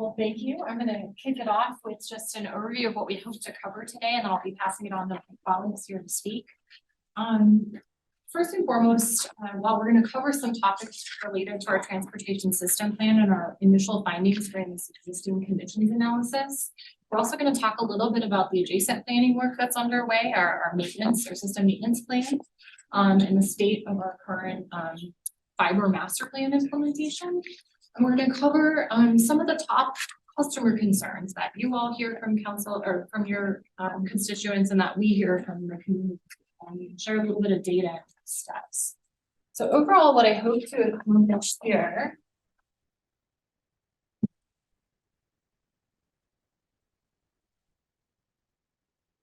Well, thank you. I'm going to kick it off with just an overview of what we hope to cover today, and then I'll be passing it on to my colleagues here to speak. First and foremost, while we're going to cover some topics related to our transportation system plan and our initial findings during this existing conditions analysis, we're also going to talk a little bit about the adjacent planning work that's underway, our maintenance, our system maintenance plan, and the state of our current fiber master plan implementation. And we're going to cover some of the top customer concerns that you all hear from council or from your constituents and that we hear from the community. And share a little bit of data and steps. So overall, what I hope to accomplish here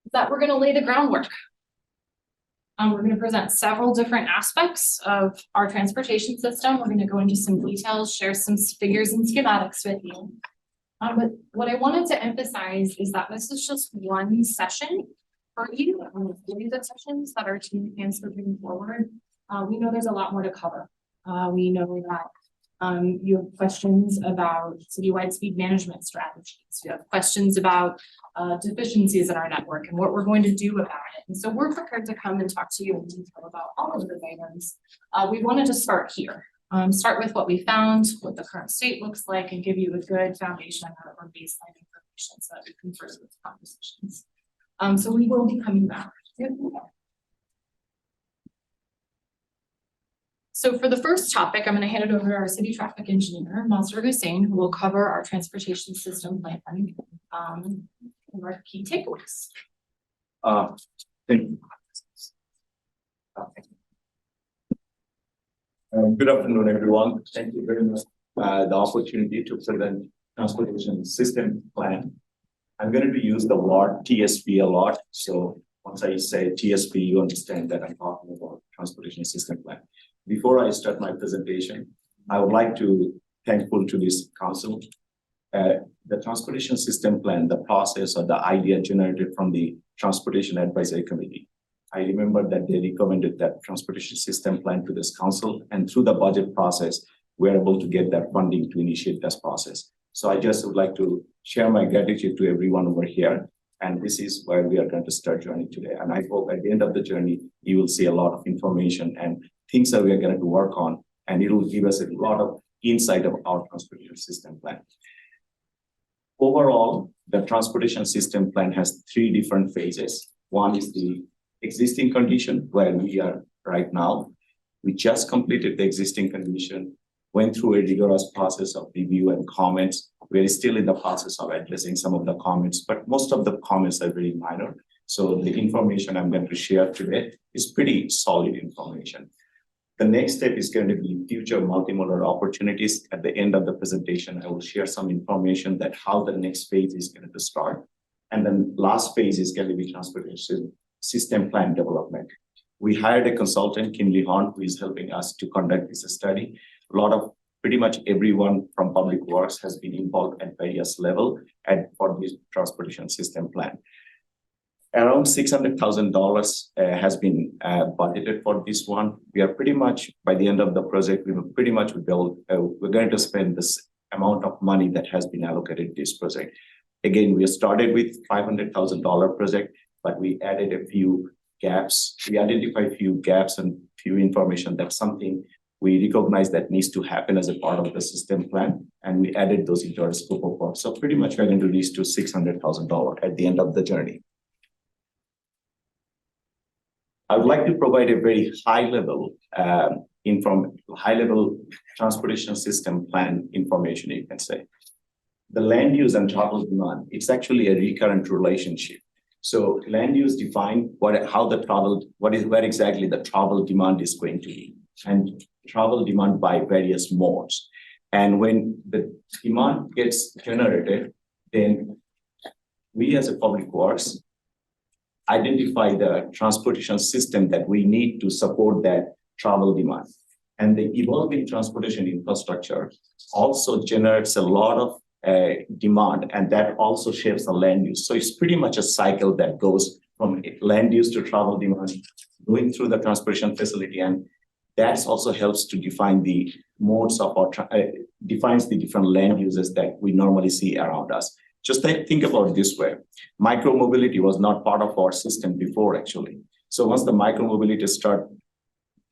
is that we're going to lay the groundwork. We're going to present several different aspects of our transportation system. We're going to go into some details, share some figures and schematics with you. But what I wanted to emphasize is that this is just one session for you. These are sessions that our team plans for bringing forward. We know there's a lot more to cover. We know that you have questions about citywide speed management strategies. You have questions about deficiencies in our network and what we're going to do about it. And so we're prepared to come and talk to you in detail about all of those items. We wanted to start here. Start with what we found, what the current state looks like, and give you a good foundation or baseline information so that we can further with conversations. So we will be coming back. So for the first topic, I'm going to hand it over to our city traffic engineer, Master Hussein, who will cover our transportation system plan and our key takeaways. Thank you. Good afternoon, everyone. Thank you very much for the opportunity to present transportation system plan. I'm going to use the word TSP a lot. So once I say TSP, you understand that I'm talking about transportation system plan. Before I start my presentation, I would like to thankful to this council. The transportation system plan, the process or the idea generated from the Transportation Advisory Committee. I remember that they recommended that transportation system plan to this council, and through the budget process, we're able to get that funding to initiate this process. So I just would like to share my gratitude to everyone over here. And this is where we are going to start journey today. And I hope at the end of the journey, you will see a lot of information and things that we are going to work on. And it will give us a lot of insight of our transportation system plan. Overall, the transportation system plan has three different phases. One is the existing condition where we are right now. We just completed the existing condition, went through a rigorous process of review and comments. We're still in the process of addressing some of the comments, but most of the comments are very minor. So the information I'm going to share today is pretty solid information. The next step is going to be future multimodal opportunities. At the end of the presentation, I will share some information that how the next phase is going to start. And then last phase is going to be transportation system plan development. We hired a consultant, Kinley Horn, who is helping us to conduct this study. A lot of pretty much everyone from Public Works has been involved at various levels for this transportation system plan. Around $600,000 has been budgeted for this one. We are pretty much, by the end of the project, we will pretty much build, we're going to spend this amount of money that has been allocated to this project. Again, we started with $500,000 project, but we added a few gaps. We identified a few gaps and few information that's something we recognize that needs to happen as a part of the system plan. And we added those into our scope of work. So pretty much we're going to reach to $600,000 at the end of the journey. I would like to provide a very high-level transportation system plan information, you can say. The land use and travel demand, it's actually a recurrent relationship. So land use define where exactly the travel demand is going to be, and travel demand by various modes. And when the demand gets generated, then we as a Public Works identify the transportation system that we need to support that travel demand. And the evolving transportation infrastructure also generates a lot of demand, and that also shapes the land use. So it's pretty much a cycle that goes from land use to travel demand, going through the transportation facility, and that also helps to define the modes of our, defines the different land uses that we normally see around us. Just think about it this way. Micromobility was not part of our system before, actually. So once the micromobility start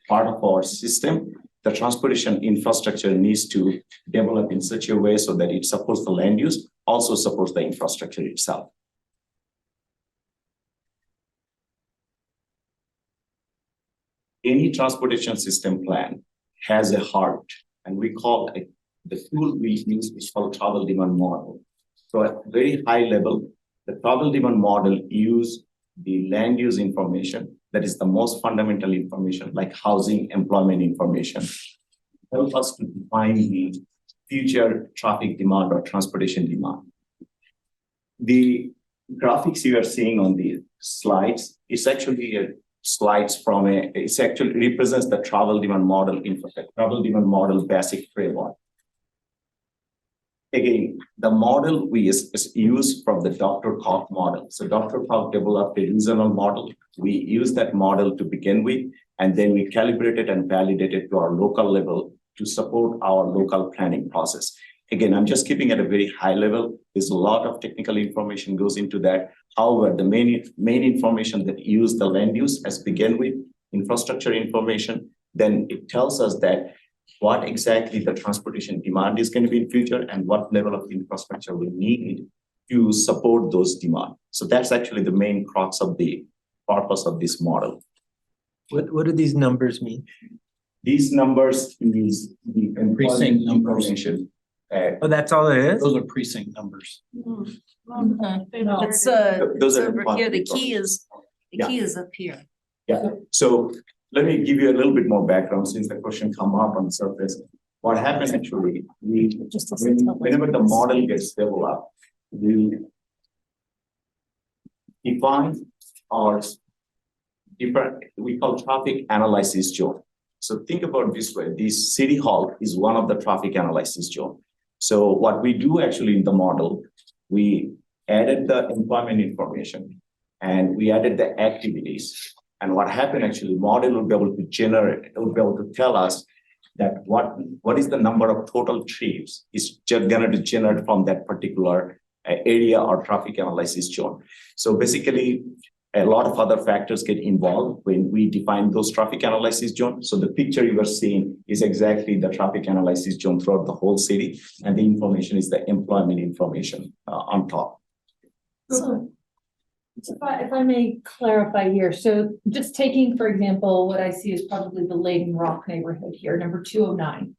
part of our system, the transportation infrastructure needs to develop in such a way so that it supports the land use, also supports the infrastructure itself. Any transportation system plan has a heart, and we call it, the tool we use is called travel demand model. So at very high level, the travel demand model use the land use information, that is the most fundamental information, like housing, employment information, help us to define the future traffic demand or transportation demand. The graphics you are seeing on the slides is actually slides from it actually represents the travel demand model travel demand model basic framework. Again, the model we use from the Dr. Koch model. So Dr. Koch developed a regional model. We use that model to begin with, and then we calibrate it and validate it to our local level to support our local planning process. Again, I'm just keeping at a very high level. There's a lot of technical information goes into that. However, the main information that use the land use as begin with infrastructure information, then it tells us that what exactly the transportation demand is going to be in future and what level of infrastructure we need to support those demand. So that's actually the main crux of the purpose of this model. What do these numbers mean? These numbers is the Precinct numbers. information. Oh, that's all it is? Those are precinct numbers. It's Those are over here, the key Yeah. is up here. Yeah, so let me give you a little bit more background since the question come up on the surface. What happens actually, whenever the model gets developed, we define our different, we call traffic analysis zone. So think about this way, this city hall is one of the traffic analysis zone. So what we do actually in the model, we added the employment information and we added the activities. And what happened actually, model will be able to generate, it will be able to tell us that what is the number of total trips is just going to generate from that particular area or traffic analysis zone. So basically, a lot of other factors get involved when we define those traffic analysis zones. So the picture you are seeing is exactly the traffic analysis zone throughout the whole city, and the information is the employment information on top. So if I may clarify here, so just taking, for example, what I see is probably the Layton Rock neighborhood here, number 209.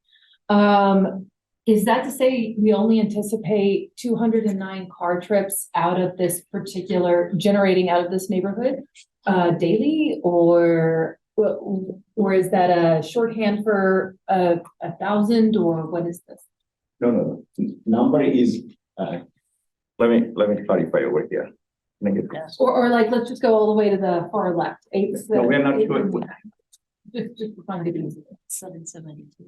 Is that to say we only anticipate 209 car trips out of this particular, generating out of this neighborhood daily, or is that a shorthand for 1,000, or what is this? No. Number is, let me clarify over here. Or like, let's just go all the way to the far left. No, we're not sure. Just to find it easy. 772.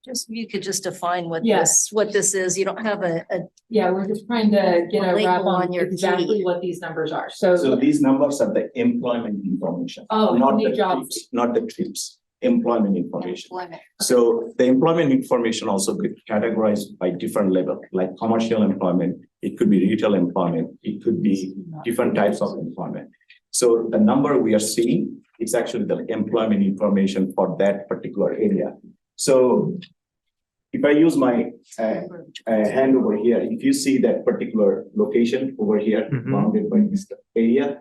Just, you could just define what Yes. this is. You don't have a Yeah, we're just trying to get a Label wrap on on your exactly key. what these numbers are. So So, these numbers are the employment information. Oh, how not many the jobs? trips, not the trips, employment information. employment. So the employment information also get categorized by different level, like commercial employment, it could be retail employment, it could be different types of employment. So the number we are seeing, it's actually the employment information for that particular area. So if I use my hand over here, if you see that particular location over here, bounded by this area,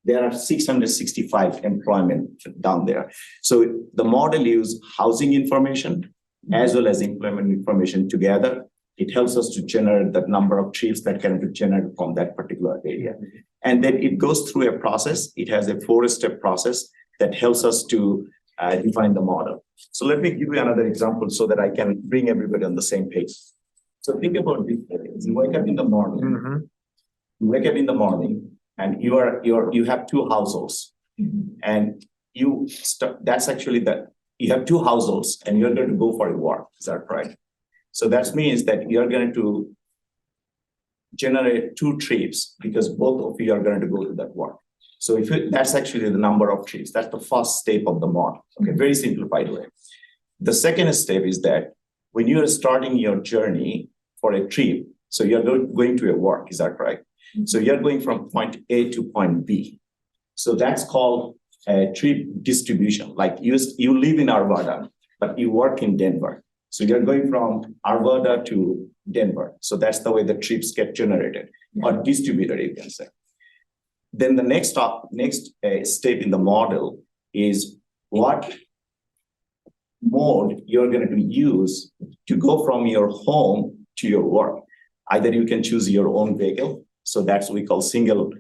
there are 665 employment down there. So the model use housing information as well as employment information together. It helps us to generate the number of trips that can be generated from that particular area. And then it goes through a process. It has a 4-step process that helps us to define the model. So let me give you another example so that I can bring everybody on the same page. So think about this. You wake up in the morning. You wake up in the morning and you have 2 households, and that's actually that you have 2 households and you're going to go for a work. Is that right? So that means that you're going to generate 2 trips because both of you are going to go to that work. So that's actually the number of trips. That's the first step of the model. Okay, very simplified way. The second step is that when you are starting your journey for a trip, so you're going to a work, is that correct? So you're going from point A to point B. So that's called a trip distribution. Like you live in Arvada, but you work in Denver. So you're going from Arvada to Denver. So that's the way the trips get generated or distributed, you can say. Then the next step in the model is what mode you're going to use to go from your home to your work. Either you can choose your own vehicle, so that's what we call single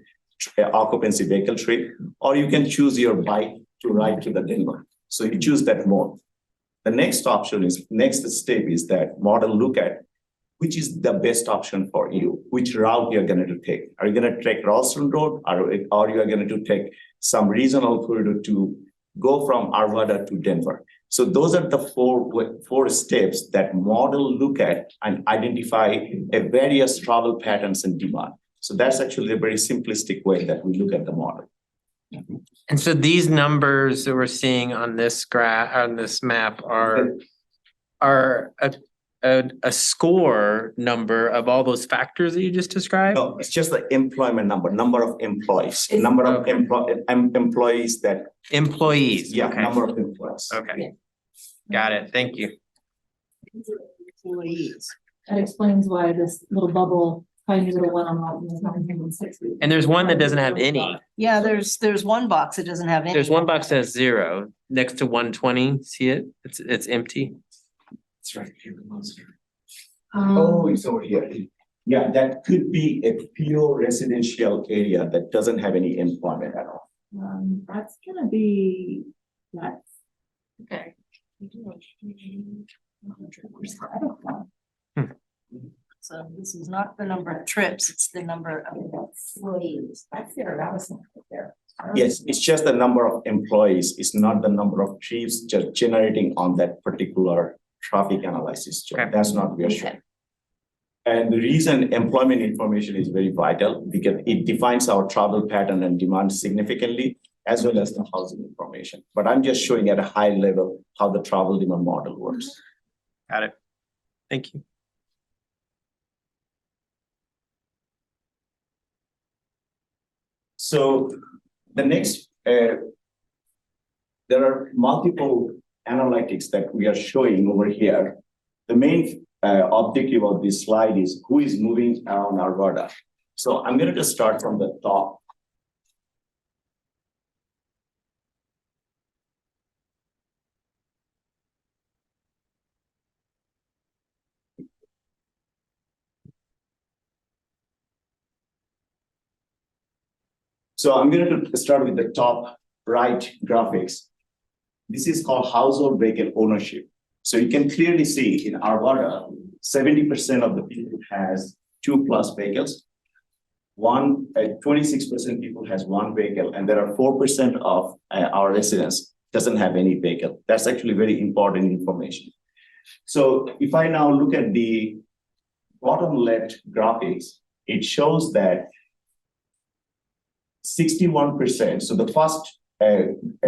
occupancy vehicle trip, or you can choose your bike to ride to the Denver. So you choose that mode. The next step is that model look at which is the best option for you, which route you're going to take. Are you going to take Ralston Road, or you are going to take some regional corridor to go from Arvada to Denver? So those are the four steps that model look at and identify a various travel patterns and demand. So that's actually a very simplistic way that we look at the model. And so these numbers that we're seeing on this map are a score number of all those factors that you just described? No, it's just the employment number of employees, number of employees that. Employees, Yeah, okay. number of employees. Okay, got it, thank you. Employees. That explains why this little bubble, tiny little one on lot is 960. And there's one that doesn't have any. Yeah, there's one box that doesn't have any. There's one box that has 0 next to 120, see it? It's empty. It's right here. Oh, It's over here. Yeah, that could be a pure residential area that doesn't have any employment at all. that's gonna be, that's. Okay. I don't know. So this is not the number of trips, it's the number of employees. That's there, that was right there. Yes, it's just the number of employees. It's not the number of trips just generating on that particular traffic analysis job. Okay. That's not we are showing. And the reason employment information is very vital because it defines our travel pattern and demand significantly, as well as the housing information. But I'm just showing at a high level how the travel demand model works. Got it. Thank you. So the next, there are multiple analytics that we are showing over here. The main objective of this slide is who is moving around Arvada. So I'm going to just start from the top. So I'm going to start with the top right graphics. This is called household vehicle ownership. So you can clearly see in Arvada, 70% of the people has 2+ vehicles. 26% people has 1 vehicle, and there are 4% of our residents doesn't have any vehicle. That's actually very important information. So if I now look at the bottom left graphics, it shows that 61%, so the first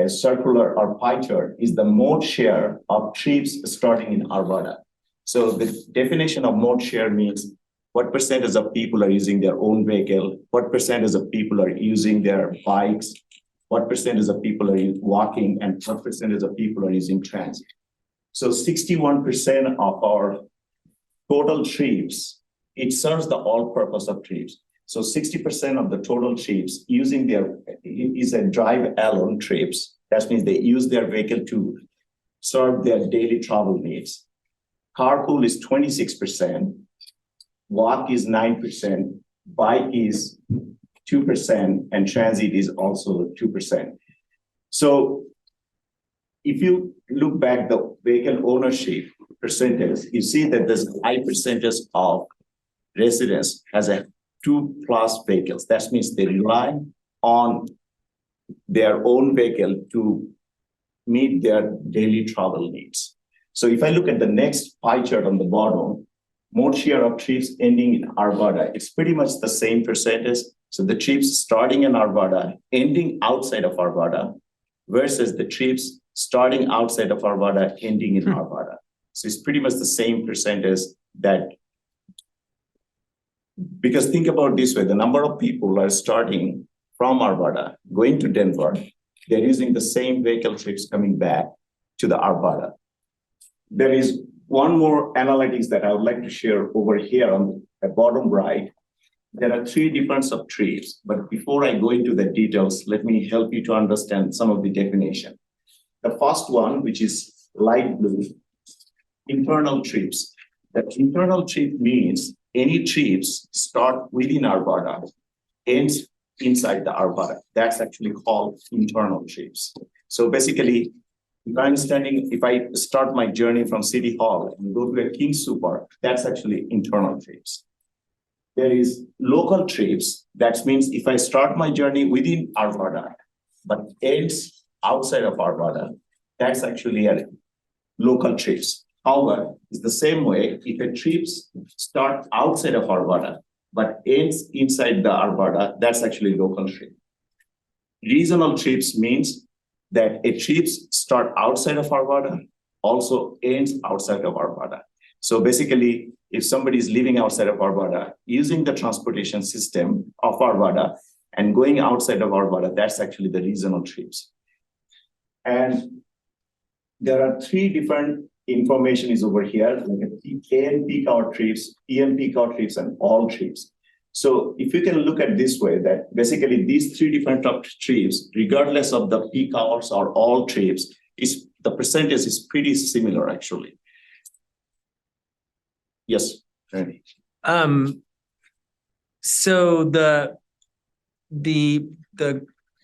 circular or pie chart is the mode share of trips starting in Arvada. So the definition of mode share means what percentage of people are using their own vehicle, what percentage of people are using their bikes, what percentage of people are walking, and what percentage of people are using transit. So 61% of our total trips, it serves the all purpose of trips. So 60% of the total trips using is a drive alone trips. That means they use their vehicle to serve their daily travel needs. Carpool is 26%, walk is 9%, bike is 2%, and transit is also 2%. So if you look back the vehicle ownership percentage, you see that there's a high percentage of residents has a 2+ vehicles. That means they rely on their own vehicle to meet their daily travel needs. So if I look at the next pie chart on the bottom, mode share of trips ending in Arvada, it's pretty much the same percentage So the trips starting in Arvada, ending outside of Arvada, versus the trips starting outside of Arvada, ending in Arvada. So it's pretty much the same percentage that. Because think about this way, the number of people are starting from Arvada, going to Denver, they're using the same vehicle trips coming back to the Arvada. There is one more analytics that I would like to share over here on the bottom right. There are three different subtrips, but before I go into the details, let me help you to understand some of the definition. The first one, which is light blue, internal trips. That internal trip means any trips start within Arvada, ends inside the Arvada. That's actually called internal trips. So basically, if I start my journey from City Hall and go to a King Super, that's actually internal trips. There is local trips. That means if I start my journey within Arvada, but ends outside of Arvada, that's actually a local trips. However, it's the same way if a trips start outside of Arvada, but ends inside the Arvada, that's actually local trip. Regional trips means that a trips start outside of Arvada, also ends outside of Arvada. So basically, if somebody is living outside of Arvada, using the transportation system of Arvada and going outside of Arvada, that's actually the regional trips. And there are three different information is over here, like AM peak hour trips, PM peak hour trips, and all trips. So if you can look at this way, that basically these three different trips, regardless of the peak hours or all trips, is the percentage is pretty similar actually. Yes, Randy. So the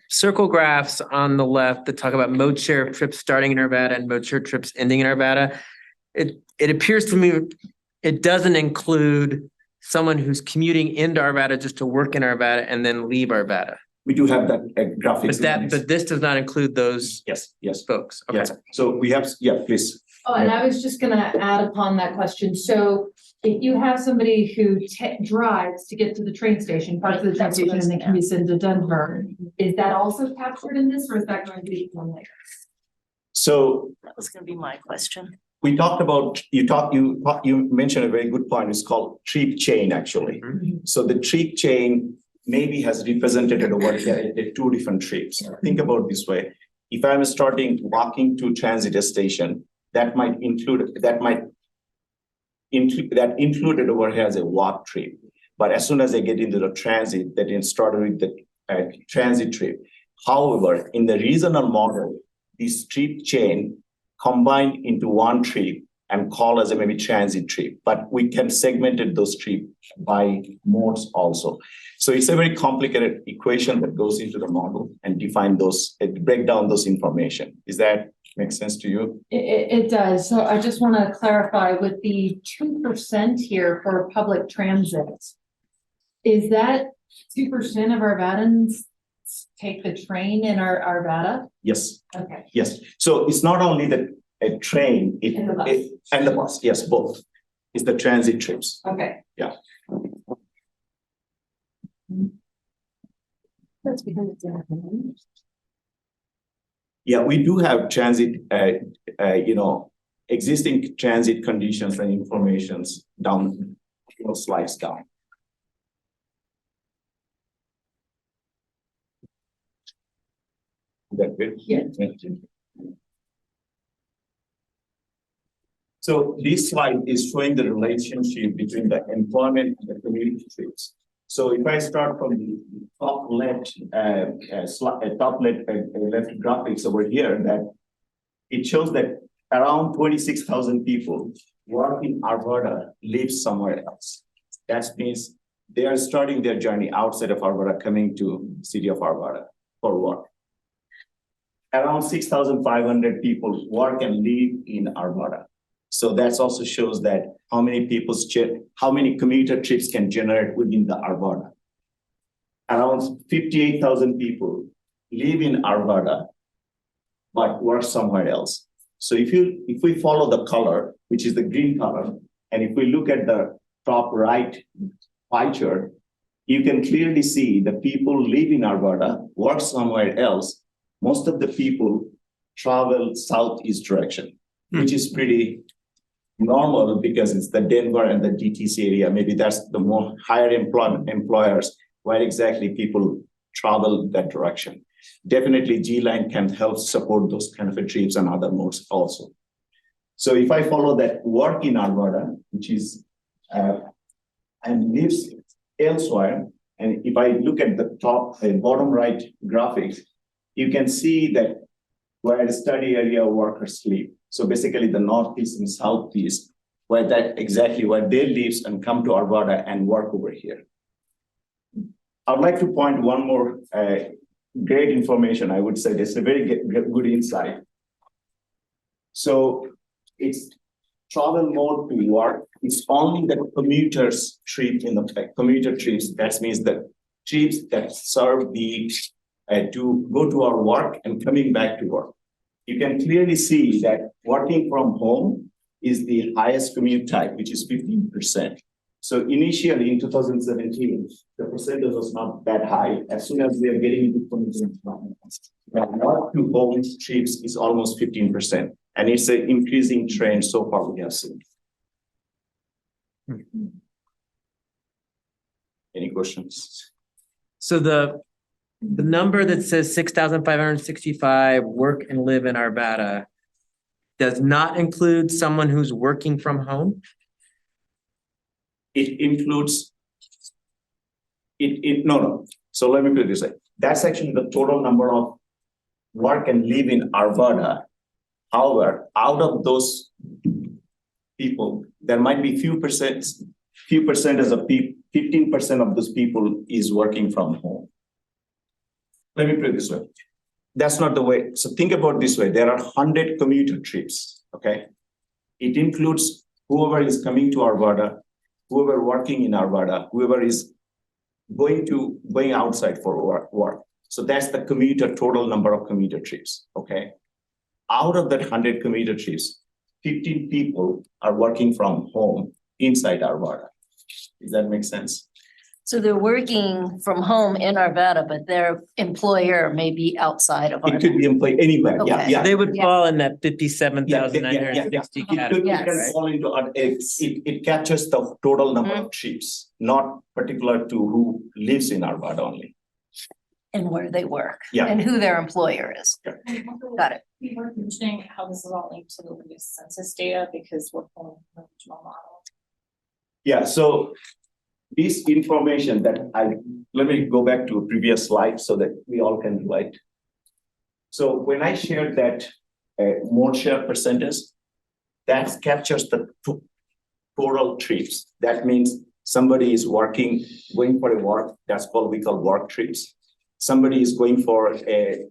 circle graphs on the left that talk about mode share of trips starting in Arvada and mode share trips ending in Arvada, it appears to me it doesn't include someone who's commuting into Arvada just to work in Arvada and then leave Arvada. We do have that graphics. But this does not include those yes folks. Okay. yes. So we have please. Oh, and I was just gonna add upon that question. So if you have somebody who drives to get to the train station, parts of the train station, and then commutes into Denver, is that also captured in this, or is that going to be one later? So That was gonna be my question. we talked about you mentioned a very good point. It's called trip chain actually. So the trip chain maybe has represented over here at two different trips. Think about this way. If I'm starting walking to transit station, that included over here as a walk trip. But as soon as I get into the transit, that it started with the transit trip. However, in the regional model, this trip chain combined into one trip and call as a maybe transit trip, but we can segment those trips by modes also. So it's a very complicated equation that goes into the model and break down those information. Is that make sense to you? It does. So I just want to clarify with the 2% here for public transit. Is that 2% of Arvadans take the train in our Arvada? Yes. Okay. Yes. So it's not only a train, And the bus. and the bus. Yes, both. It's the transit trips. Okay. Yeah. That's because it's in. Yeah, we do have transit, existing transit conditions and informations down, slides down. Is that good? Yeah. So this slide is showing the relationship between the employment and the community trips. So if I start from the top left, left graphics over here, that it shows that around 26,000 people work in Arvada, live somewhere else. That means they are starting their journey outside of Arvada, coming to city of Arvada for work. Around 6,500 people work and live in Arvada. So that also shows that how many commuter trips can generate within the Arvada. Around 58,000 people live in Arvada, but work somewhere else. So if we follow the color, which is the green color, and if we look at the top right pie chart, you can clearly see the people live in Arvada, work somewhere else. Most of the people travel southeast direction, which is pretty normal because it's the Denver and the DTC area. Maybe that's the more higher employers where exactly people travel that direction. Definitely G-Line can help support those kind of trips and other modes also. So if I follow that work in Arvada, which is and lives elsewhere, and if I look at the top and bottom right graphics, you can see that where the study area workers live. So basically the northeast and southeast, where that exactly where they live and come to Arvada and work over here. I'd like to point one more great information. I would say this is a very good insight. So it's travel mode to work. It's only the commuters trip in the commuter trips. That means the trips that serve the to go to our work and coming back to work. You can clearly see that working from home is the highest commute type, which is 15%. So initially in 2017, the percentage was not that high. As soon as we are getting into 2021, work to home trips is almost 15%. And it's an increasing trend so far we have seen. Any questions? So the number that says 6,565 work and live in Arvada does not include someone who's working from home? It includes no. So let me put it this way. That's actually the total number of work and live in Arvada. However, out of those people, there might be few percentage of people, 15% of those people is working from home. Let me put it this way. That's not the way. So think about this way. There are 100 commuter trips, okay? It includes whoever is coming to Arvada, whoever working in Arvada, whoever is going outside for work. So that's the total number of commuter trips, okay? Out of that 100 commuter trips, 15 people are working from home inside Arvada. Does that make sense? So they're working from home in Arvada, but their employer may be outside of It could Arvada. be employed anywhere. Yeah, Okay. yeah. They would Yeah. fall in that 57,960 It could category, Yes. right? fall into it captures the total number of trips, not particular to who lives in Arvada only. And where they work. Yeah. And who their employer is. Got it. We were mentioning how this is all linked to the latest census data because we're pulling from the regional model. Yeah, so this information let me go back to a previous slide so that we all can relate. So when I shared that mode share percentage, that captures the total trips. That means somebody is working, going for a work, that's called, we call work trips. Somebody is going for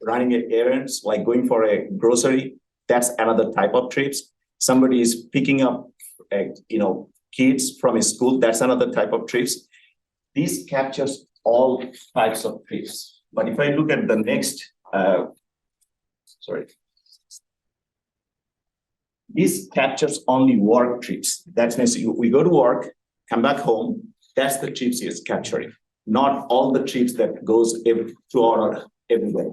running errands, like going for a grocery, that's another type of trips. Somebody is picking up, kids from a school, that's another type of trips. This captures all types of trips. But if I look at the next, this captures only work trips. That means we go to work, come back home, that's the trips it's capturing, not all the trips that goes throughout everywhere.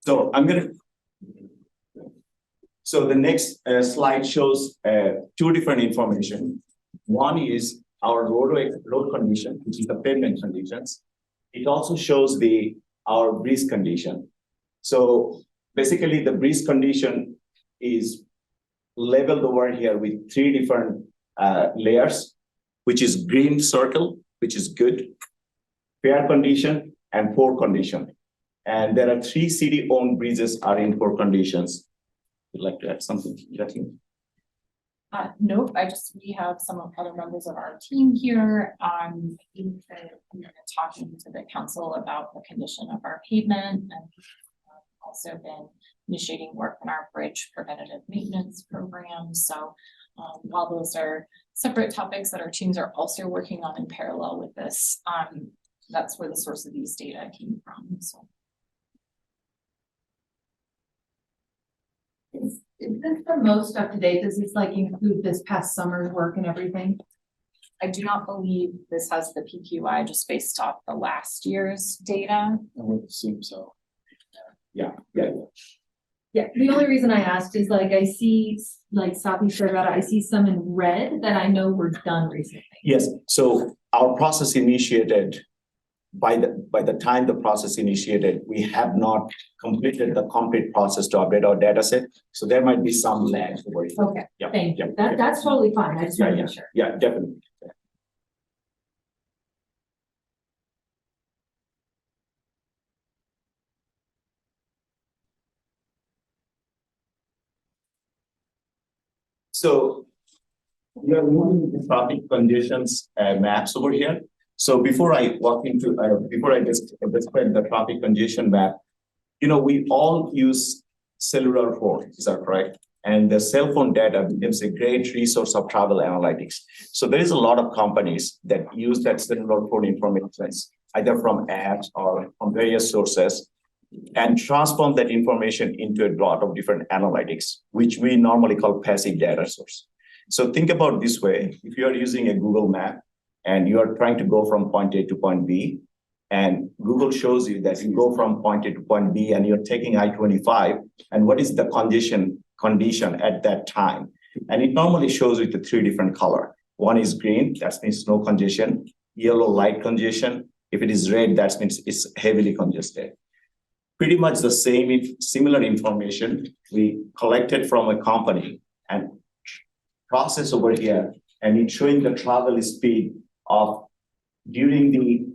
So so the next slide shows two different information. One is our road condition, which is the pavement conditions. It also shows our breeze condition. So basically the breeze condition is labeled over here with three different layers, which is green circle, which is good, fair condition, and poor condition. And there are 3 city-owned breezes are in poor conditions. Would you like to add something, Jackie? Nope, we have some other members of our team here. Talking to the council about the condition of our pavement and also been initiating work on our bridge preventative maintenance program. So While those are separate topics that our teams are also working on in parallel with this, that's where the source of these data came from, so. Is this the most up to date? Does this like include this past summer's work and everything? I do not believe this has the PQI just based off the last year's data. I would assume so. Yeah. Yeah, the only reason I asked is like I see like Southeast Arvada, I see some in red that I know were done recently. Yes, so our process initiated, by the time the process initiated, we have not completed the complete process to update our data set. So there might be some lag over here. Okay, Yeah, thank you. yeah, That's totally fine. I just want to make sure. Yeah, definitely. So we are moving the traffic conditions maps over here. So before I walk into, before I just describe the traffic congestion map, we all use cellular phone, is that correct? And the cell phone data becomes a great resource of travel analytics. So there is a lot of companies that use that cellular phone information, either from apps or from various sources, and transform that information into a lot of different analytics, which we normally call passive data source. So think about this way: if you are using a Google map and you are trying to go from point A to point B, and Google shows you that you go from point A to point B and you're taking I-25, and what is the condition at that time? And it normally shows with the three different colors. One is green, that means no congestion; yellow, light congestion; if it is red, that means it's heavily congested. Pretty much the similar information we collected from a company and process over here, and it's showing the travel speed of during the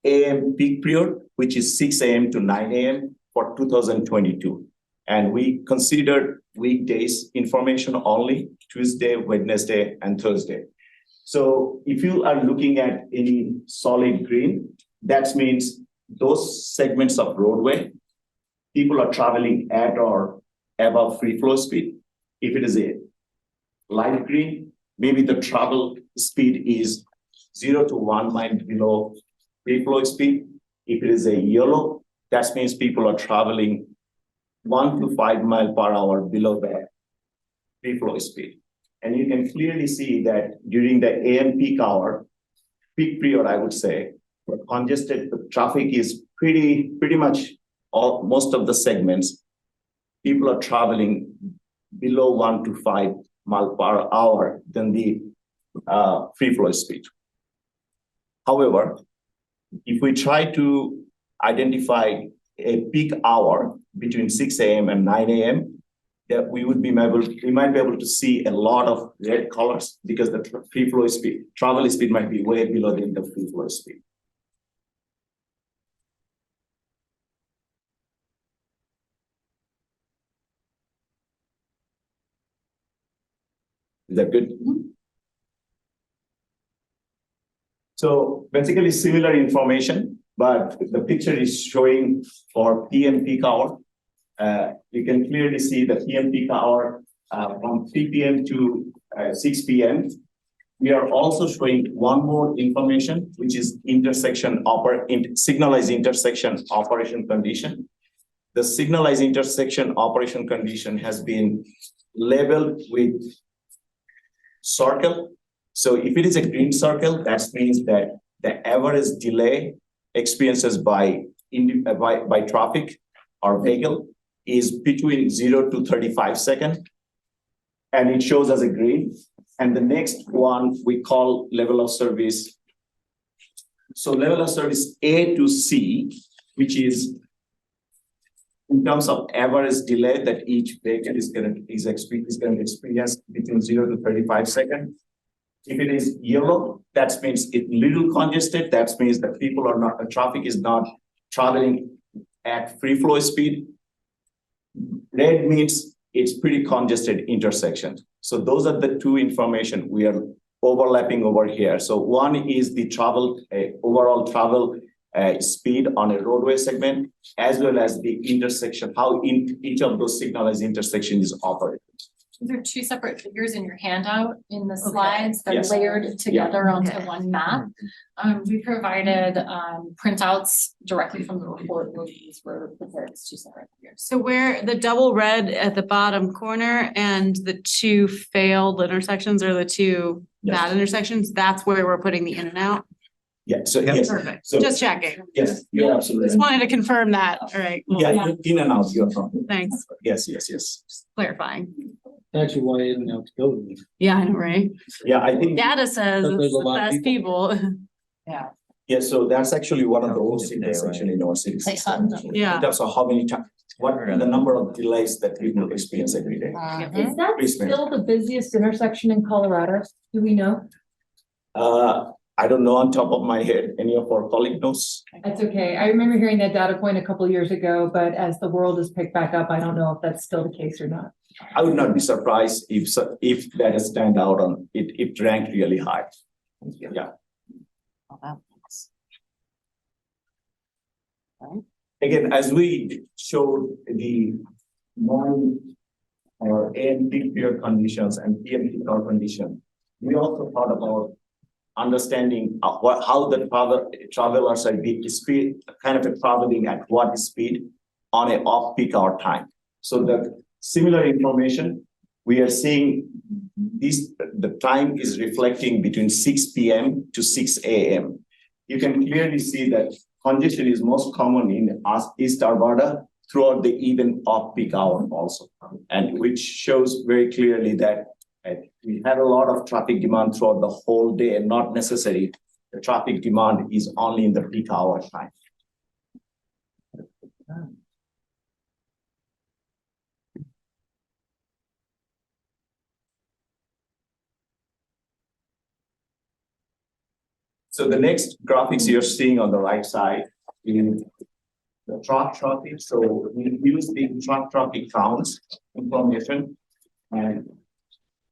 AM peak period, which is 6 a.m. to 9 a.m. for 2022. And we considered weekdays information only, Tuesday, Wednesday, and Thursday. So if you are looking at any solid green, that means those segments of roadway, people are traveling at or above free flow speed. If it is a light green, maybe the travel speed is 0 to 1 mile below free flow speed. If it is a yellow, that means people are traveling 1 to 5 miles per hour below the free flow speed. And you can clearly see that during the AM peak hour, peak period, I would say, congested traffic is pretty much most of the segments. People are traveling below 1 to 5 miles per hour than the free flow speed. However, if we try to identify a peak hour between 6 a.m. and 9 a.m., that we might be able to see a lot of red colors because the free flow speed, travel speed might be way below the free flow speed. Is that good? So basically similar information, but the picture is showing for PM peak hour. You can clearly see the PM peak hour from 3 p.m. to 6 p.m. We are also showing one more information, which is signalized intersection operation condition. The signalized intersection operation condition has been labeled with circle. So if it is a green circle, that means that the average delay experiences by traffic or vehicle is between 0 to 35 seconds, and it shows as a green. And the next one we call level of service. So level of service A to C, which is in terms of average delay that each vehicle is going to experience between 0 to 35 seconds. If it is yellow, that means it's little congested. That means that the traffic is not traveling at free flow speed. Red means it's pretty congested intersection. So those are the two information we are overlapping over here. So one is the overall travel speed on a roadway segment, as well as the intersection, how in each of those signalized intersections is operated. There are two separate figures in your handout in the Okay. slides. They're Yes. layered together onto Okay. one map. We provided printouts directly from the report where these were prepared as two separate figures. So where the double red at the bottom corner and the two failed intersections or the two bad Yes. intersections, that's where we're putting the in and out? Yeah, so yes, Perfect. so Just checking. yes, you're absolutely Just right. wanted to confirm that. All right. Well, Yeah, in and out, you're from. Thanks. Yes, yes, yes. Just clarifying. Actually, why isn't it go? Yeah, I know, right? Yeah, I think, Data says But it's there's a the lot of best people. yeah, so that's actually one of the most intersection in our city. Like, system. Yeah. In terms of how many times, what are the number of delays that people experience every day. Is that Please, ma'am. still the busiest intersection in Colorado? Do we know? I don't know on top of my head, any of our colleague knows? That's okay. I remember hearing that data point a couple years ago, but as the world has picked back up, I don't know if that's still the case or not. I would not be surprised if that is stand out on, it ranked really high. Yeah. Again, as we showed the morning or AM peak period conditions and PM peak hour condition, we also thought about understanding how the travelers are speed, kind of traveling at what speed on a off-peak hour time. So the similar information, we are seeing the time is reflecting between 6 p.m. to 6 a.m. You can clearly see that congestion is most common in East Arvada throughout the even off-peak hour also. And which shows very clearly that we have a lot of traffic demand throughout the whole day and not necessarily the traffic demand is only in the peak hour time. So the next graphics you're seeing on the right side is the truck traffic. So we use the truck traffic counts information and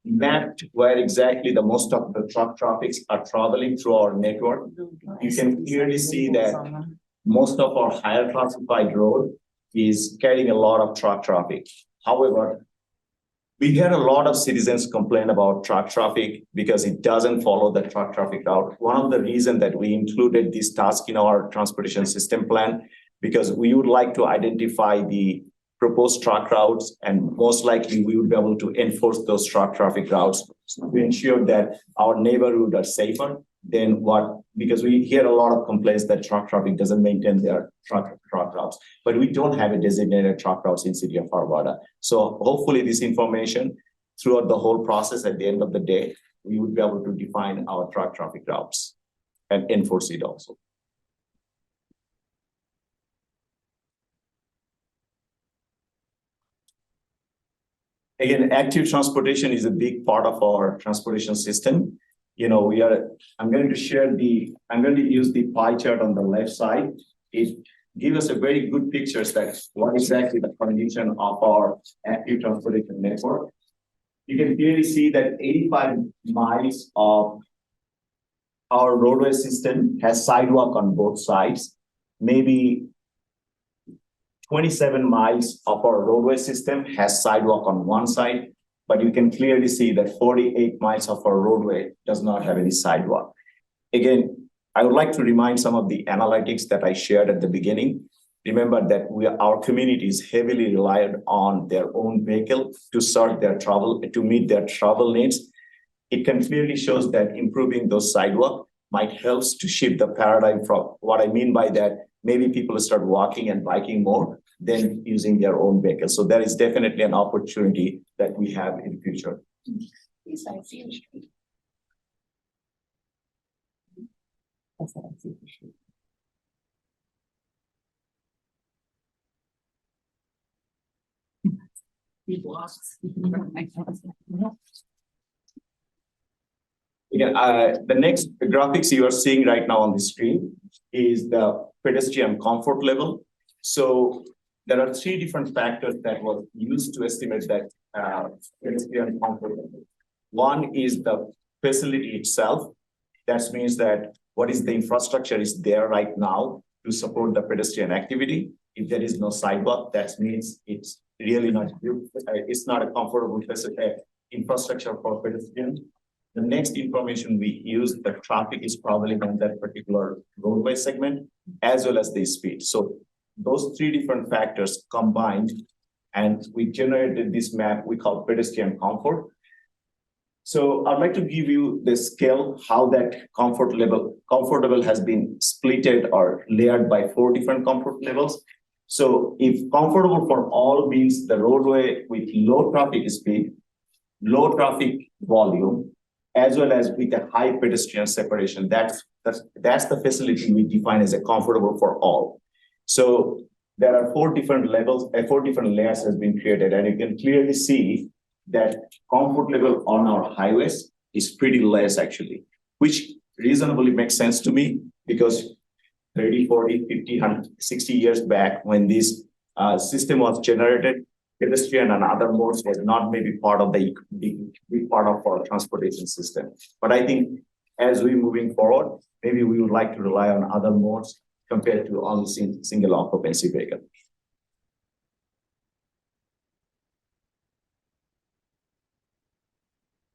mapped where exactly the most of the truck traffics are traveling through our network. You can clearly see that most of our higher classified road is carrying a lot of truck traffic. However, we hear a lot of citizens complain about truck traffic because it doesn't follow the truck traffic route. One of the reasons that we included this task in our transportation system plan, because we would like to identify the proposed truck routes, and most likely we would be able to enforce those truck traffic routes to ensure that our neighborhood are safer than what, because we hear a lot of complaints that truck traffic doesn't maintain their truck routes, but we don't have a designated truck routes in city of Arvada. So hopefully this information throughout the whole process, at the end of the day, we would be able to define our truck traffic routes and enforce it also. Again, active transportation is a big part of our transportation system. You know, I'm going to use the pie chart on the left side. It gives us a very good pictures that what exactly the condition of our active transportation network. You can clearly see that 85 miles of our roadway system has sidewalk on both sides. Maybe 27 miles of our roadway system has sidewalk on one side, but you can clearly see that 48 miles of our roadway does not have any sidewalk. Again, I would like to remind some of the analytics that I shared at the beginning. Remember that our community is heavily reliant on their own vehicle to serve their travel, to meet their travel needs. It can clearly shows that improving those sidewalk might help to shift the paradigm from what I mean by that. Maybe people start walking and biking more than using their own vehicle. So there is definitely an opportunity that we have in the future. Yeah, the next graphics you are seeing right now on the screen is the pedestrian comfort level. So there are three different factors that were used to estimate that pedestrian comfort level. One is the facility itself. That means that what is the infrastructure is there right now to support the pedestrian activity. If there is no sidewalk, that means it's really not, it's not a comfortable infrastructure for pedestrians. The next information we use, the traffic is probably on that particular roadway segment, as well as the speed. So those three different factors combined, and we generated this map we call pedestrian comfort. So I'd like to give you the scale, how that comfortable has been splitted or layered by 4 different comfort levels. So if comfortable for all means the roadway with low traffic speed, low traffic volume, as well as with a high pedestrian separation, that's the facility we define as a comfortable for all. So there are 4 different levels, 4 different layers has been created, and you can clearly see that comfort level on our highways is pretty less actually, which reasonably makes sense to me because 30, 40, 50, 100, 60 years back when this system was generated, pedestrian and other modes was not maybe part of the big part of our transportation system. But I think as we moving forward, maybe we would like to rely on other modes compared to only single occupancy vehicle.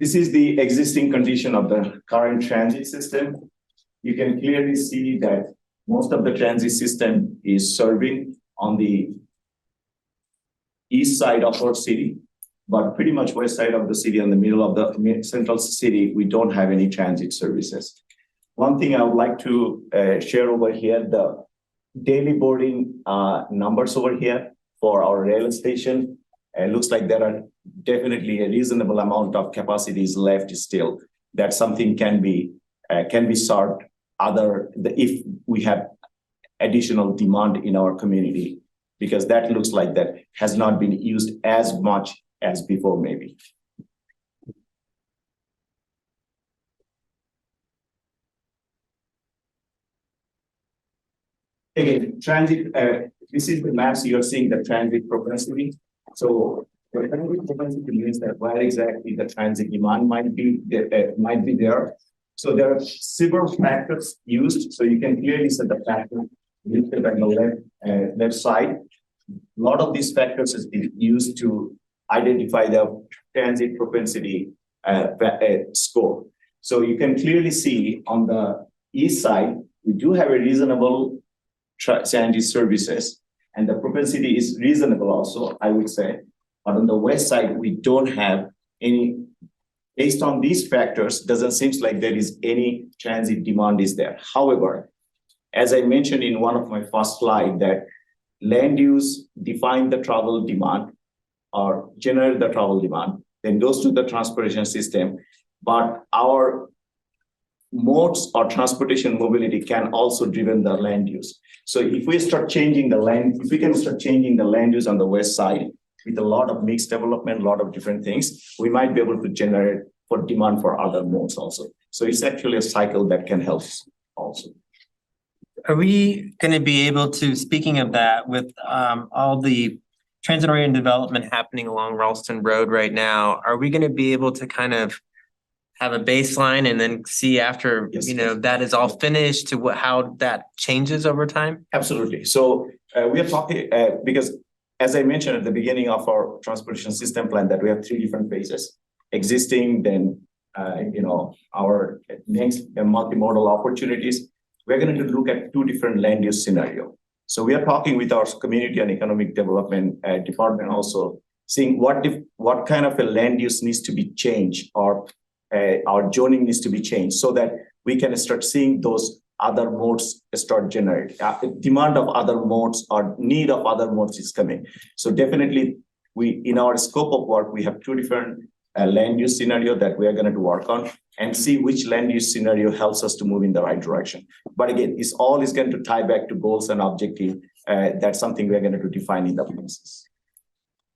This is the existing condition of the current transit system. You can clearly see that most of the transit system is serving on the east side of our city, but pretty much west side of the city and the middle of the central city, we don't have any transit services. One thing I would like to share over here, the daily boarding numbers over here for our rail station. Looks like there are definitely a reasonable amount of capacities left still. That something can be served if we have additional demand in our community, because that looks like that has not been used as much as before maybe. Again, transit, this is the maps you're seeing the transit propensity. So the transit propensity means that where exactly the transit demand might be there. So there are several factors used. So you can clearly see the factor listed on the left side. A lot of these factors has been used to identify the transit propensity score. So you can clearly see on the east side, we do have a reasonable transit services, and the propensity is reasonable also, I would say. But on the west side, we don't have any, based on these factors, doesn't seem like there is any transit demand is there. However, as I mentioned in one of my first slide, that land use define the travel demand or generate the travel demand, then goes to the transportation system. But our modes or transportation mobility can also driven the land use. So if we start changing the land, if we can start changing the land use on the west side with a lot of mixed development, a lot of different things, we might be able to generate for demand for other modes also. So it's actually a cycle that can help also. Are we going to be able to, speaking of that, with all the transit-oriented development happening along Ralston Road right now, are we going to be able to kind of have a baseline and then see after, Yes, that is all finished to how that changes over time? Absolutely. So we are talking, because as I mentioned at the beginning of our transportation system plan, that we have 3 different phases, existing, then, our next multimodal opportunities. We're going to look at 2 different land use scenarios. So we are talking with our community and economic development department also, seeing what kind of a land use needs to be changed, or our zoning needs to be changed, so that we can start seeing those other modes start generating. Demand of other modes or need of other modes is coming. So definitely, in our scope of work, we have 2 different land use scenario that we are going to work on and see which land use scenario helps us to move in the right direction. But again, it's all is going to tie back to goals and objective. That's something we're going to define in the process.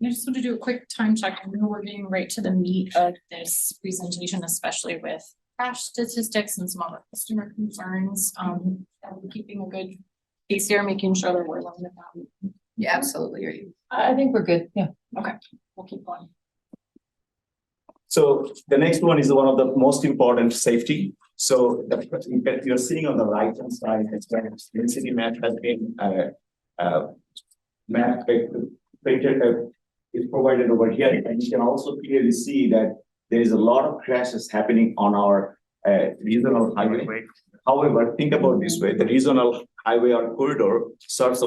I just want to do a quick time check. I know we're getting right to the meat of this presentation, especially with crash statistics and some other customer concerns. We're keeping a good pace here, making sure that we're learning about. Yeah, absolutely. I think we're good, yeah. Okay, we'll keep going. So the next one is one of the most important, safety. So you're seeing on the right hand side, it's where density map has been painted is provided over here, and you can also clearly see that there is a lot of crashes happening on our regional highway. However, think about this way, the regional highway or corridor serves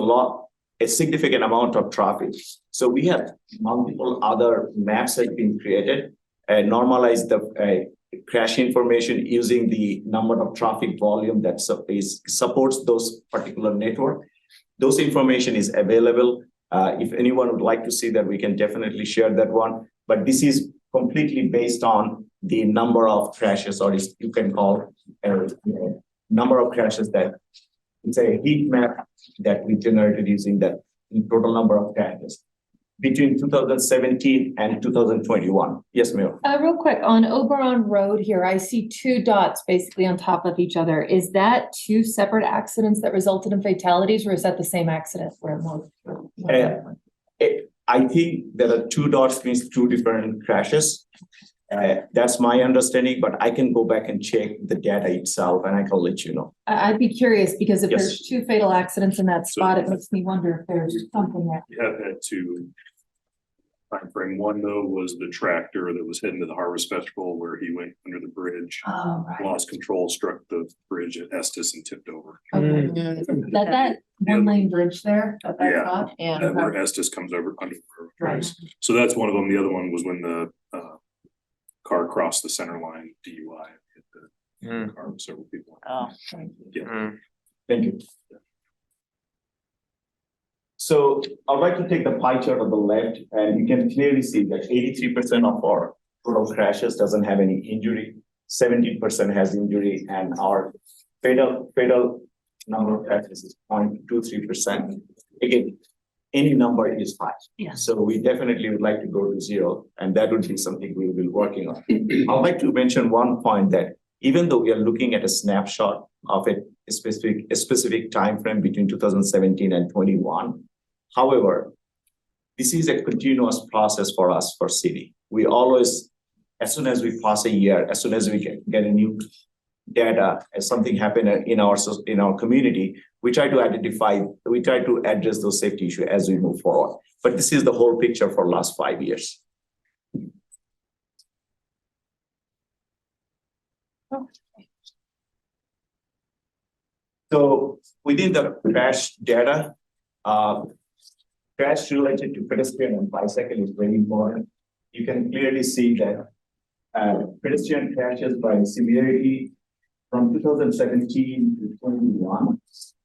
a significant amount of traffic. So we have multiple other maps that have been created and normalize the crash information using the number of traffic volume that supports those particular network. Those information is available. If anyone would like to see that, we can definitely share that one. But this is completely based on the number of crashes, or you can call number of crashes that it's a heat map that we generated using that total number of crashes between 2017 and 2021. Yes, Mayor. Real quick, on Oberon Road here, I see two dots basically on top of each other. Is that two separate accidents that resulted in fatalities, or is that the same accident where more? I think there are two dots means two different crashes. That's my understanding, but I can go back and check the data itself and I can let you know. I'd be curious because if Yes. there's two fatal accidents in that spot, it makes me wonder if there's something there. You have had two timeframe. One though was the tractor that was heading to the Harvest Festival where he went under the bridge, Oh, right. lost control, struck the bridge at Estes and tipped over. Okay. That one lane bridge there, that Yeah. spot? That where Estes comes over under. Right. So that's one of them. The other one was when the car crossed the center line, DUI, hit the car with several people. Oh. Yeah. Thank you. So I'd like to take the pie chart on the left, and you can clearly see that 83% of our total crashes doesn't have any injury, 17% has injury, and our fatal number of crashes is 0.23%. Again, any number is high. Yeah. So we definitely would like to go to zero, and that would be something we will be working on. I'd like to mention one point that even though we are looking at a snapshot of a specific time frame between 2017 and 21, however, this is a continuous process for us for city. We always, as soon as we pass a year, as soon as we get a new data, as something happen in our community, we try to address those safety issues as we move forward. But this is the whole picture for last 5 years. So within the crash data, crash related to pedestrian and bicycle is very important. You can clearly see that pedestrian crashes by severity from 2017 to 21,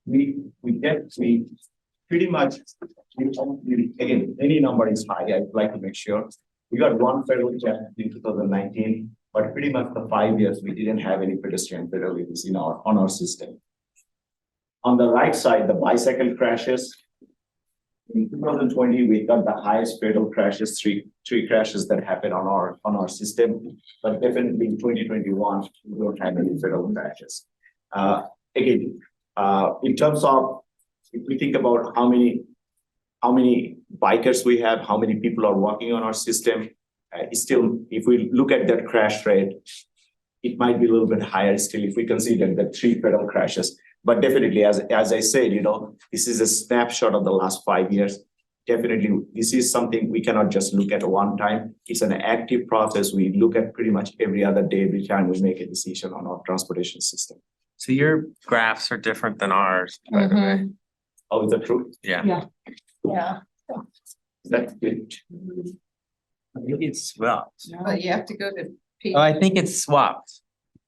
we pretty much, again, any number is high, I'd like to make sure. We got one fatal death in 2019, but pretty much the 5 years, we didn't have any pedestrian fatalities on our system. On the right side, the bicycle crashes. In 2020, we got the highest fatal crashes, three crashes that happened on our system, but definitely in 2021, we don't have any fatal crashes. Again, in terms of, if we think about how many bikers we have, how many people are working on our system, still, if we look at that crash rate, it might be a little bit higher still if we consider the 3 fatal crashes. But definitely, as I said, this is a snapshot of the last 5 years. Definitely, this is something we cannot just look at one time. It's an active process. We look at pretty much every other day, every time we make a decision on our transportation system. So your graphs are different than ours, by the way. Oh, is that true? Yeah. Yeah. Yeah, That's good. Maybe it's swapped. but you have to go to. Oh, I think it's swapped.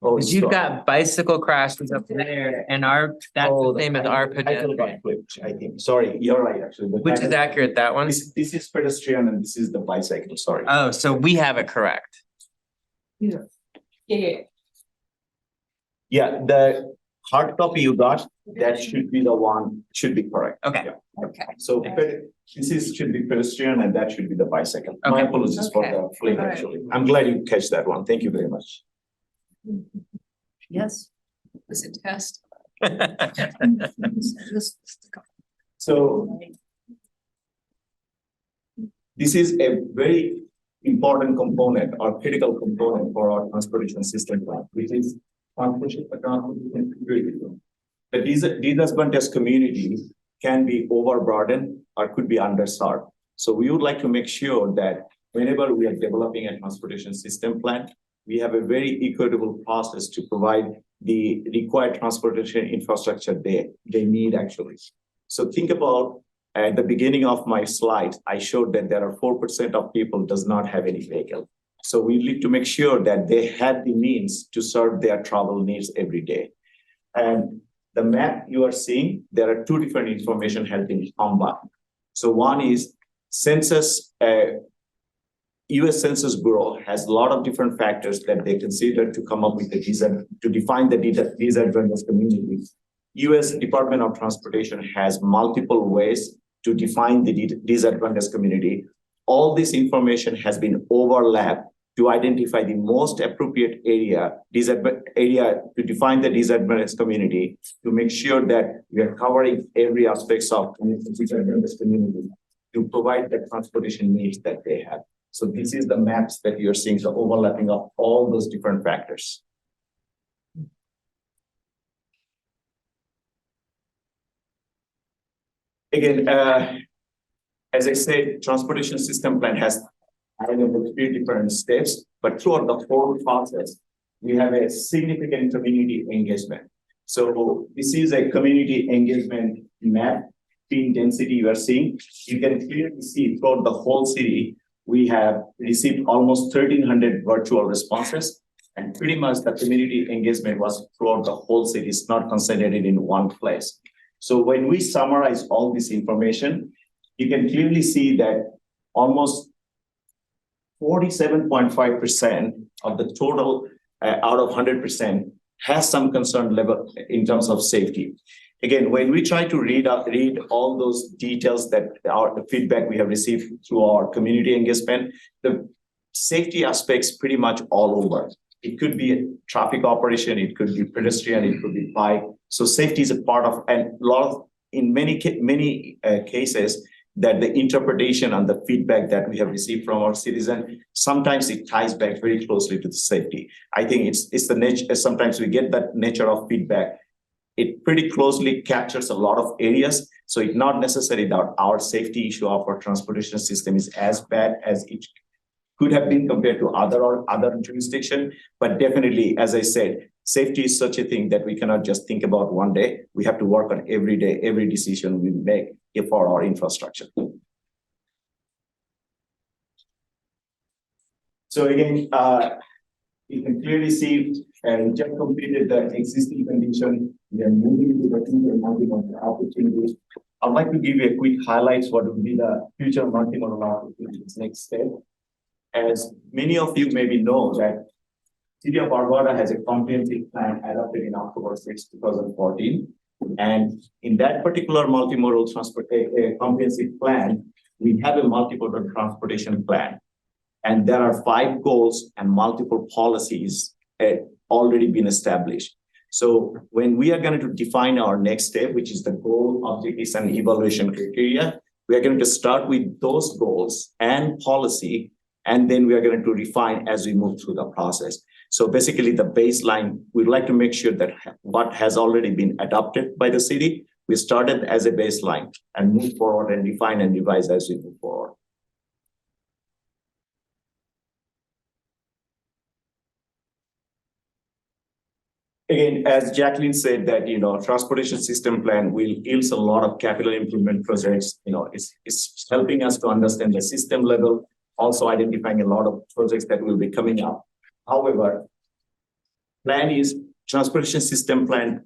Oh, Cause you've got bicycle crashes up there and that's the same as our pedestrian, I think. Sorry, you're right, actually. The which is title- accurate, that one. This is pedestrian and this is the bicycle, sorry. Oh, so we have it correct. Yeah. Yeah, the hard copy you got, that should be the one, should be correct. Okay. Yeah. Okay. So should be pedestrian and that should be the bicycle. My Okay. apologies for the flip, Alright. actually. I'm glad you catch that one. Thank you very much. Yes. Was it test? So this is a very important component or critical component for our transportation system plan, which is transportation security. The disadvantaged community can be overburdened or could be underserved. So we would like to make sure that whenever we are developing a transportation system plan, we have a very equitable process to provide the required transportation infrastructure they need actually. So think about at the beginning of my slide, I showed that there are 4% of people does not have any vehicle. So we need to make sure that they have the means to serve their travel needs every day. And the map you are seeing, there are two different information held in combined. So one is census, US Census Bureau has a lot of different factors that they consider to come up with to define the disadvantaged communities. US Department of Transportation has multiple ways to define the disadvantaged community. All this information has been overlapped to identify the most appropriate area to define the disadvantaged community, to make sure that we are covering every aspects of disadvantaged community to provide the transportation needs that they have. So this is the maps that you're seeing, the overlapping of all those different factors. Again, as I said, transportation system plan has three different steps, but throughout the whole process, we have a significant community engagement. So this is a community engagement map, pin density you are seeing. You can clearly see throughout the whole city, we have received almost 1,300 virtual responses, and pretty much the community engagement was throughout the whole city. It's not concentrated in one place. So when we summarize all this information, you can clearly see that almost 47.5% of the total out of 100% has some concern level in terms of safety. Again, when we try to read all those details that are the feedback we have received through our community engagement, the safety aspects pretty much all over. It could be a traffic operation, it could be pedestrian, it could be bike. So safety is a part of, and in many cases, that the interpretation and the feedback that we have received from our citizens, sometimes it ties back very closely to the safety. I think it's the nature, sometimes we get that nature of feedback. It pretty closely captures a lot of areas. So it's not necessarily that our safety issue of our transportation system is as bad as it could have been compared to other jurisdiction. But definitely, as I said, safety is such a thing that we cannot just think about one day. We have to work on every day, every decision we make for our infrastructure. So again, you can clearly see, we just completed the existing condition. We are moving into the future multimodal opportunities. I'd like to give you a quick highlights what would be the future multimodal opportunities next step. As many of you maybe know that City of Arvada has a comprehensive plan adopted in October 6, 2014. And in that particular multimodal comprehensive plan, we have a multimodal transportation plan. And there are 5 goals and multiple policies already been established. So when we are going to define our next step, which is the goal, objectives, and evaluation criteria, we are going to start with those goals and policy, and then we are going to refine as we move through the process. So basically the baseline, we'd like to make sure that what has already been adopted by the city, we started as a baseline and move forward and refine and revise as we move forward. Again, as Jacqueline said that, transportation system plan will yield a lot of capital improvement projects. It's helping us to understand the system level, also identifying a lot of projects that will be coming up. However, plan is transportation system plan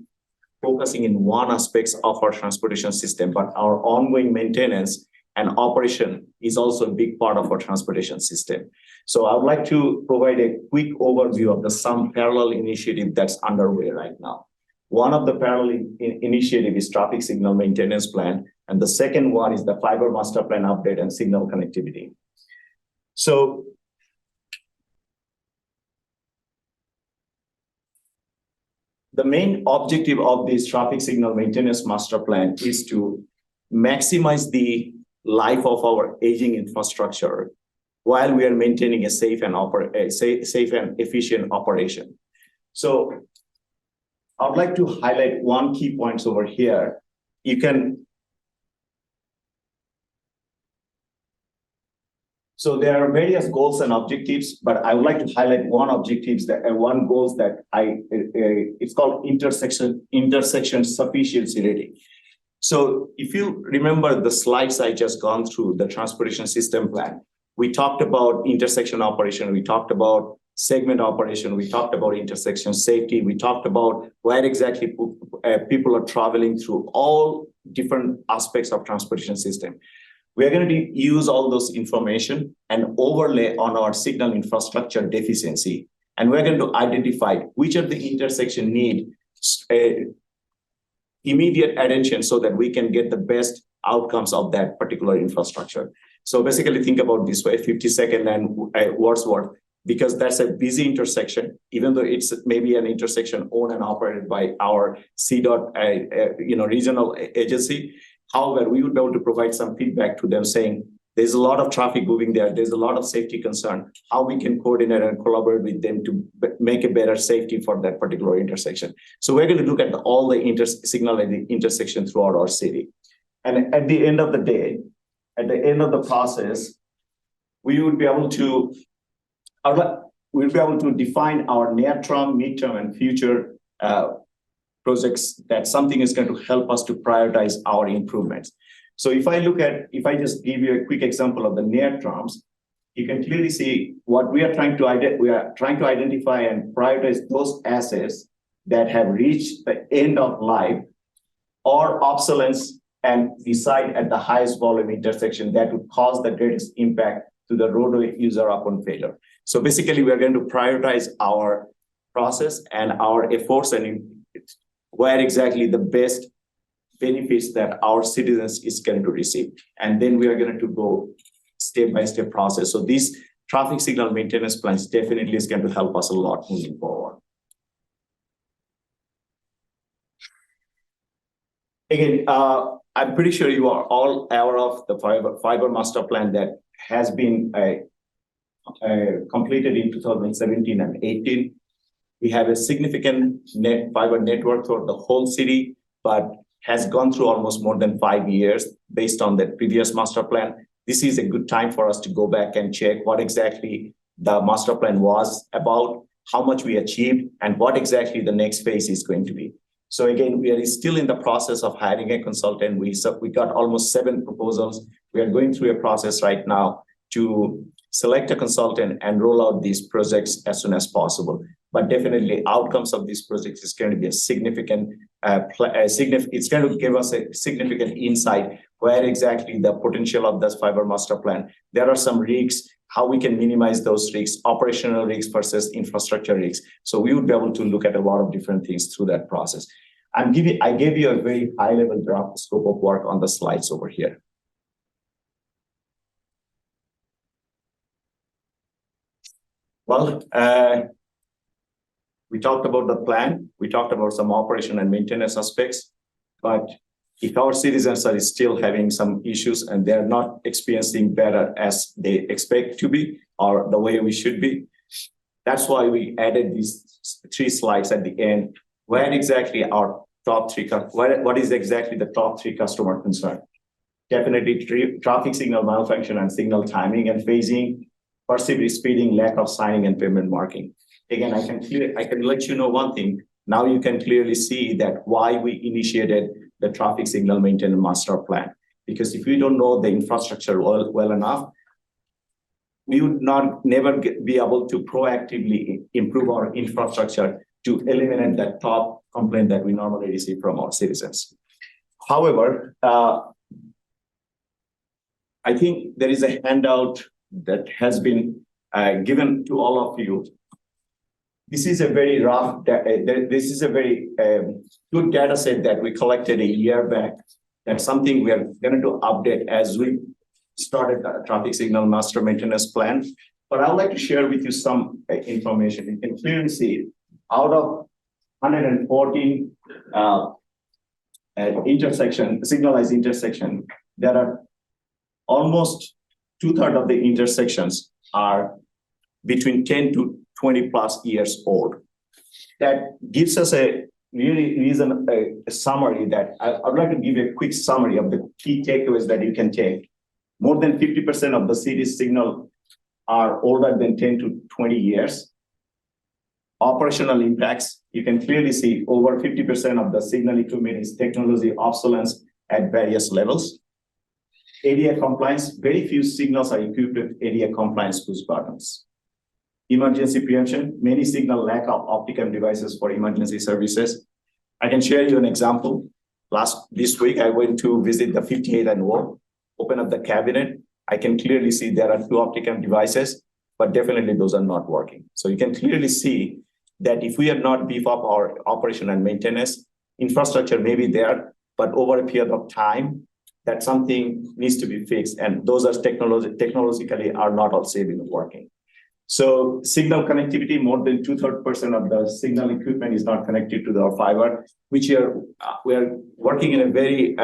focusing in one aspect of our transportation system, but our ongoing maintenance and operation is also a big part of our transportation system. So I would like to provide a quick overview of some parallel initiative that's underway right now. One of the parallel initiative is traffic signal maintenance plan, and the second one is the fiber master plan update and signal connectivity. So the main objective of this traffic signal maintenance master plan is to maximize the life of our aging infrastructure while we are maintaining a safe and efficient operation. So I'd like to highlight one key points over here. You can So there are various goals and objectives, but I would like to highlight one goals that it's called intersection sufficiency rating. So if you remember the slides I just gone through, the transportation system plan, we talked about intersection operation, we talked about segment operation, we talked about intersection safety, we talked about where exactly people are traveling through, all different aspects of transportation system. We're going to use all those information and overlay on our signal infrastructure deficiency. And we're going to identify which of the intersection need immediate attention so that we can get the best outcomes of that particular infrastructure. So basically think about this way, 52nd and Wordsworth, because that's a busy intersection, even though it's maybe an intersection owned and operated by our CDOT, regional agency. However, we would be able to provide some feedback to them saying, there's a lot of traffic moving there. There's a lot of safety concern, how we can coordinate and collaborate with them to make a better safety for that particular intersection. So we're going to look at all the signal at the intersection throughout our city. And at the end of the day, at the end of the process, we would be able to define our near-term, midterm, and future projects that something is going to help us to prioritize our improvements. So if I just give you a quick example of the near terms, you can clearly see what we are trying to identify and prioritize those assets that have reached the end of life or obsolescence and reside at the highest volume intersection that would cause the greatest impact to the roadway user upon failure. So basically, we are going to prioritize our process and our efforts and where exactly the best benefits that our citizens is going to receive. And then we are going to go step-by-step process. So this traffic signal maintenance plans definitely is going to help us a lot moving forward. Again, I'm pretty sure you are all aware of the fiber master plan that has been completed in 2017 and 18. We have a significant fiber network throughout the whole city, but has gone through almost more than 5 years based on the previous master plan. This is a good time for us to go back and check what exactly the master plan was about, how much we achieved, and what exactly the next phase is going to be. So again, we are still in the process of hiring a consultant. We got almost 7 proposals. We are going through a process right now to select a consultant and roll out these projects as soon as possible. But definitely outcomes of these projects is going to be a significant, it's going to give us a significant insight where exactly the potential of this fiber master plan. There are some risks, how we can minimize those risks, operational risks versus infrastructure risks. So we would be able to look at a lot of different things through that process. I gave you a very high level draft scope of work on the slides over here. Well, we talked about the plan. We talked about some operation and maintenance aspects. But if our citizens are still having some issues and they're not experiencing better as they expect to be, or the way we should be, that's why we added these 3 slides at the end. Where exactly our top 3, what is exactly the top 3 customer concern? Definitely traffic signal malfunction and signal timing and phasing, perceived speeding, lack of signing, and pavement marking. Again, I can let you know one thing. Now you can clearly see that why we initiated the traffic signal maintenance master plan. Because if we don't know the infrastructure well enough, we would never be able to proactively improve our infrastructure to eliminate that top complaint that we normally receive from our citizens. However, I think there is a handout that has been given to all of you. This is a very rough, this is a very good data set that we collected a year back. That's something we are going to update as we started the traffic signal master maintenance plan. But I would like to share with you some information. You can clearly see out of 114 signalized intersection, there are almost 2/3 of the intersections are between 10 to 20 plus years old. That gives us a summary that I'd like to give you a quick summary of the key takeaways that you can take. More than 50% of the city's signal are older than 10 to 20 years. Operational impacts, you can clearly see over 50% of the signal equipment is technology obsolescence at various levels. ADA compliance, very few signals are equipped with ADA compliance push buttons. Emergency preemption, many signal lack of opticam devices for emergency services. I can share you an example. This week, I went to visit the 58 and Wall, open up the cabinet. I can clearly see there are 2 opticam devices, but definitely those are not working. So you can clearly see that if we have not beef up our operation and maintenance, infrastructure may be there, but over a period of time, that something needs to be fixed. And those are technologically are not all safe in working. So signal connectivity, more than 2/3% of the signal equipment is not connected to the fiber, which we are working in a very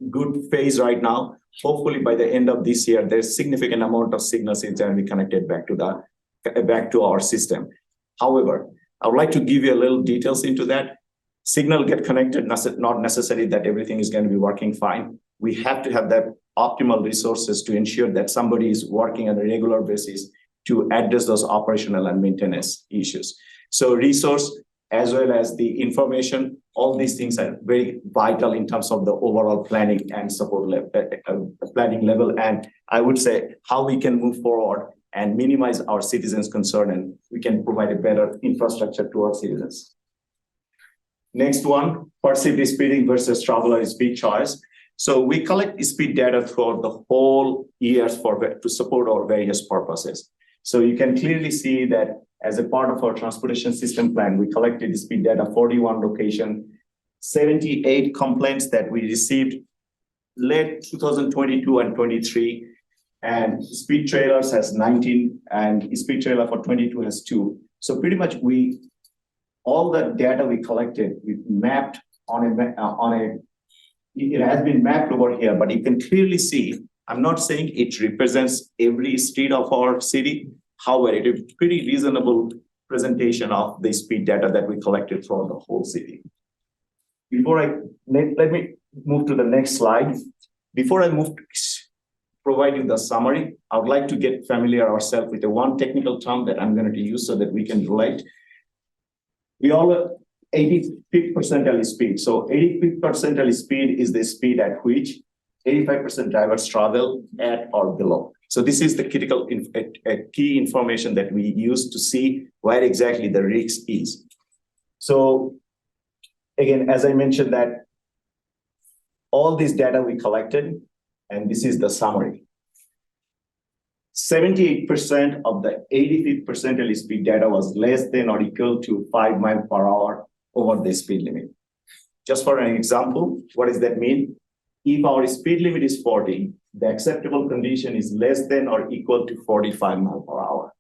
good phase right now. Hopefully by the end of this year, there's significant amount of signals is going to be connected back to our system. However, I would like to give you a little details into that. Signal get connected, not necessarily that everything is going to be working fine. We have to have that optimal resources to ensure that somebody is working on a regular basis to address those operational and maintenance issues. So resource as well as the information, all these things are very vital in terms of the overall planning and support planning level. And I would say how we can move forward and minimize our citizens' concern, and we can provide a better infrastructure to our citizens. Next one, perceived speeding versus traveler speed choice. So we collect speed data throughout the whole years to support our various purposes. So you can clearly see that as a part of our transportation system plan, we collected speed data 41 location, 78 complaints that we received late 2022 and 23, and speed trailers has 19, and speed trailer for 22 has 2. So pretty much all the data we collected, we mapped it has been mapped over here, but you can clearly see, I'm not saying it represents every street of our city. However, it is pretty reasonable presentation of the speed data that we collected throughout the whole city. Let me move to the next slide. Before I move to provide you the summary, I would like to get familiar ourselves with the one technical term that I'm going to use so that we can relate. We all 85th percentile speed. So 85th percentile speed is the speed at which 85% drivers travel at or below. So this is the critical key information that we use to see where exactly the risk is. So again, as I mentioned that all this data we collected, and this is the summary. 78% of the 85th percentile speed data was less than or equal to 5 miles per hour over the speed limit. Just for an example, what does that mean? If our speed limit is 40, the acceptable condition is less than or equal to 45 miles per hour.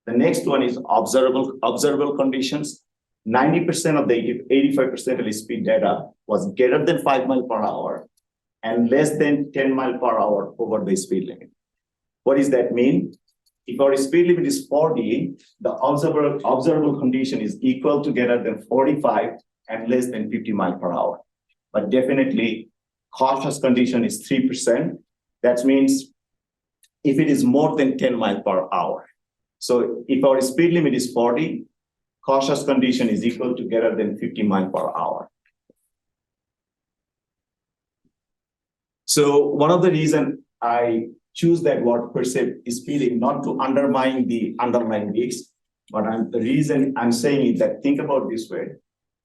The next one is observable conditions. 90% of the 85% speed data was greater than 5 miles per hour and less than 10 miles per hour over the speed limit. What does that mean? If our speed limit is 40, the observable condition is equal to greater than 45 and less than 50 miles per hour. But definitely, cautious condition is 3%. That means if it is more than 10 miles per hour. So if our speed limit is 40, cautious condition is equal to greater than 50 miles per hour. So one of the reasons I choose that word perceived speeding, not to undermine the underlying risks, but the reason I'm saying is that think about this way.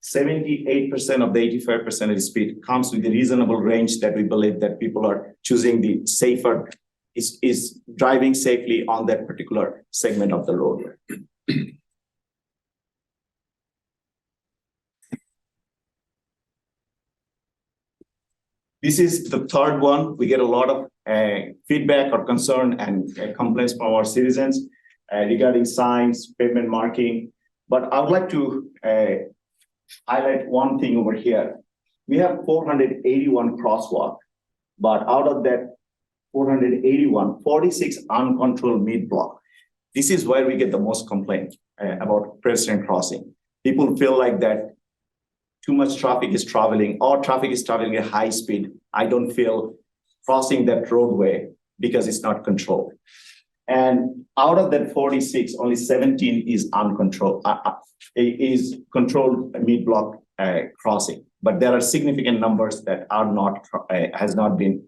78% of the 85% of speed comes with a reasonable range that we believe that people are choosing the safer, is driving safely on that particular segment of the roadway. This is the third one. We get a lot of feedback or concern and complaints from our citizens regarding signs, pavement marking. But I would like to highlight one thing over here. We have 481 crosswalk, but out of that 481, 46 uncontrolled mid-block. This is where we get the most complaint about pedestrian crossing. People feel like that too much traffic is traveling or traffic is traveling at high speed. I don't feel crossing that roadway because it's not controlled. And out of that 46, only 17 is uncontrolled, is controlled mid-block crossing. But there are significant numbers that are not, has not been,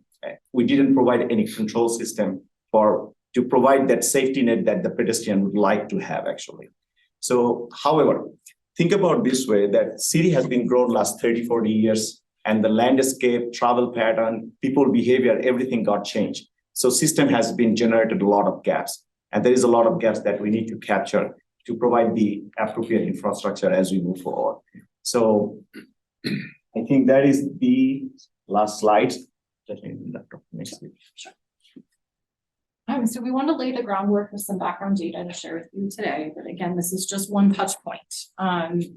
we didn't provide any control system to provide that safety net that the pedestrian would like to have actually. So, however, think about this way, that city has been grown last 30, 40 years, and the landscape, travel pattern, people behavior, everything got changed. So system has been generated a lot of gaps, and there is a lot of gaps that we need to capture to provide the appropriate infrastructure as we move forward. So I think that is the last slide. Next slide. So we want to lay the groundwork with some background data to share with you today, but again, this is just one touch point.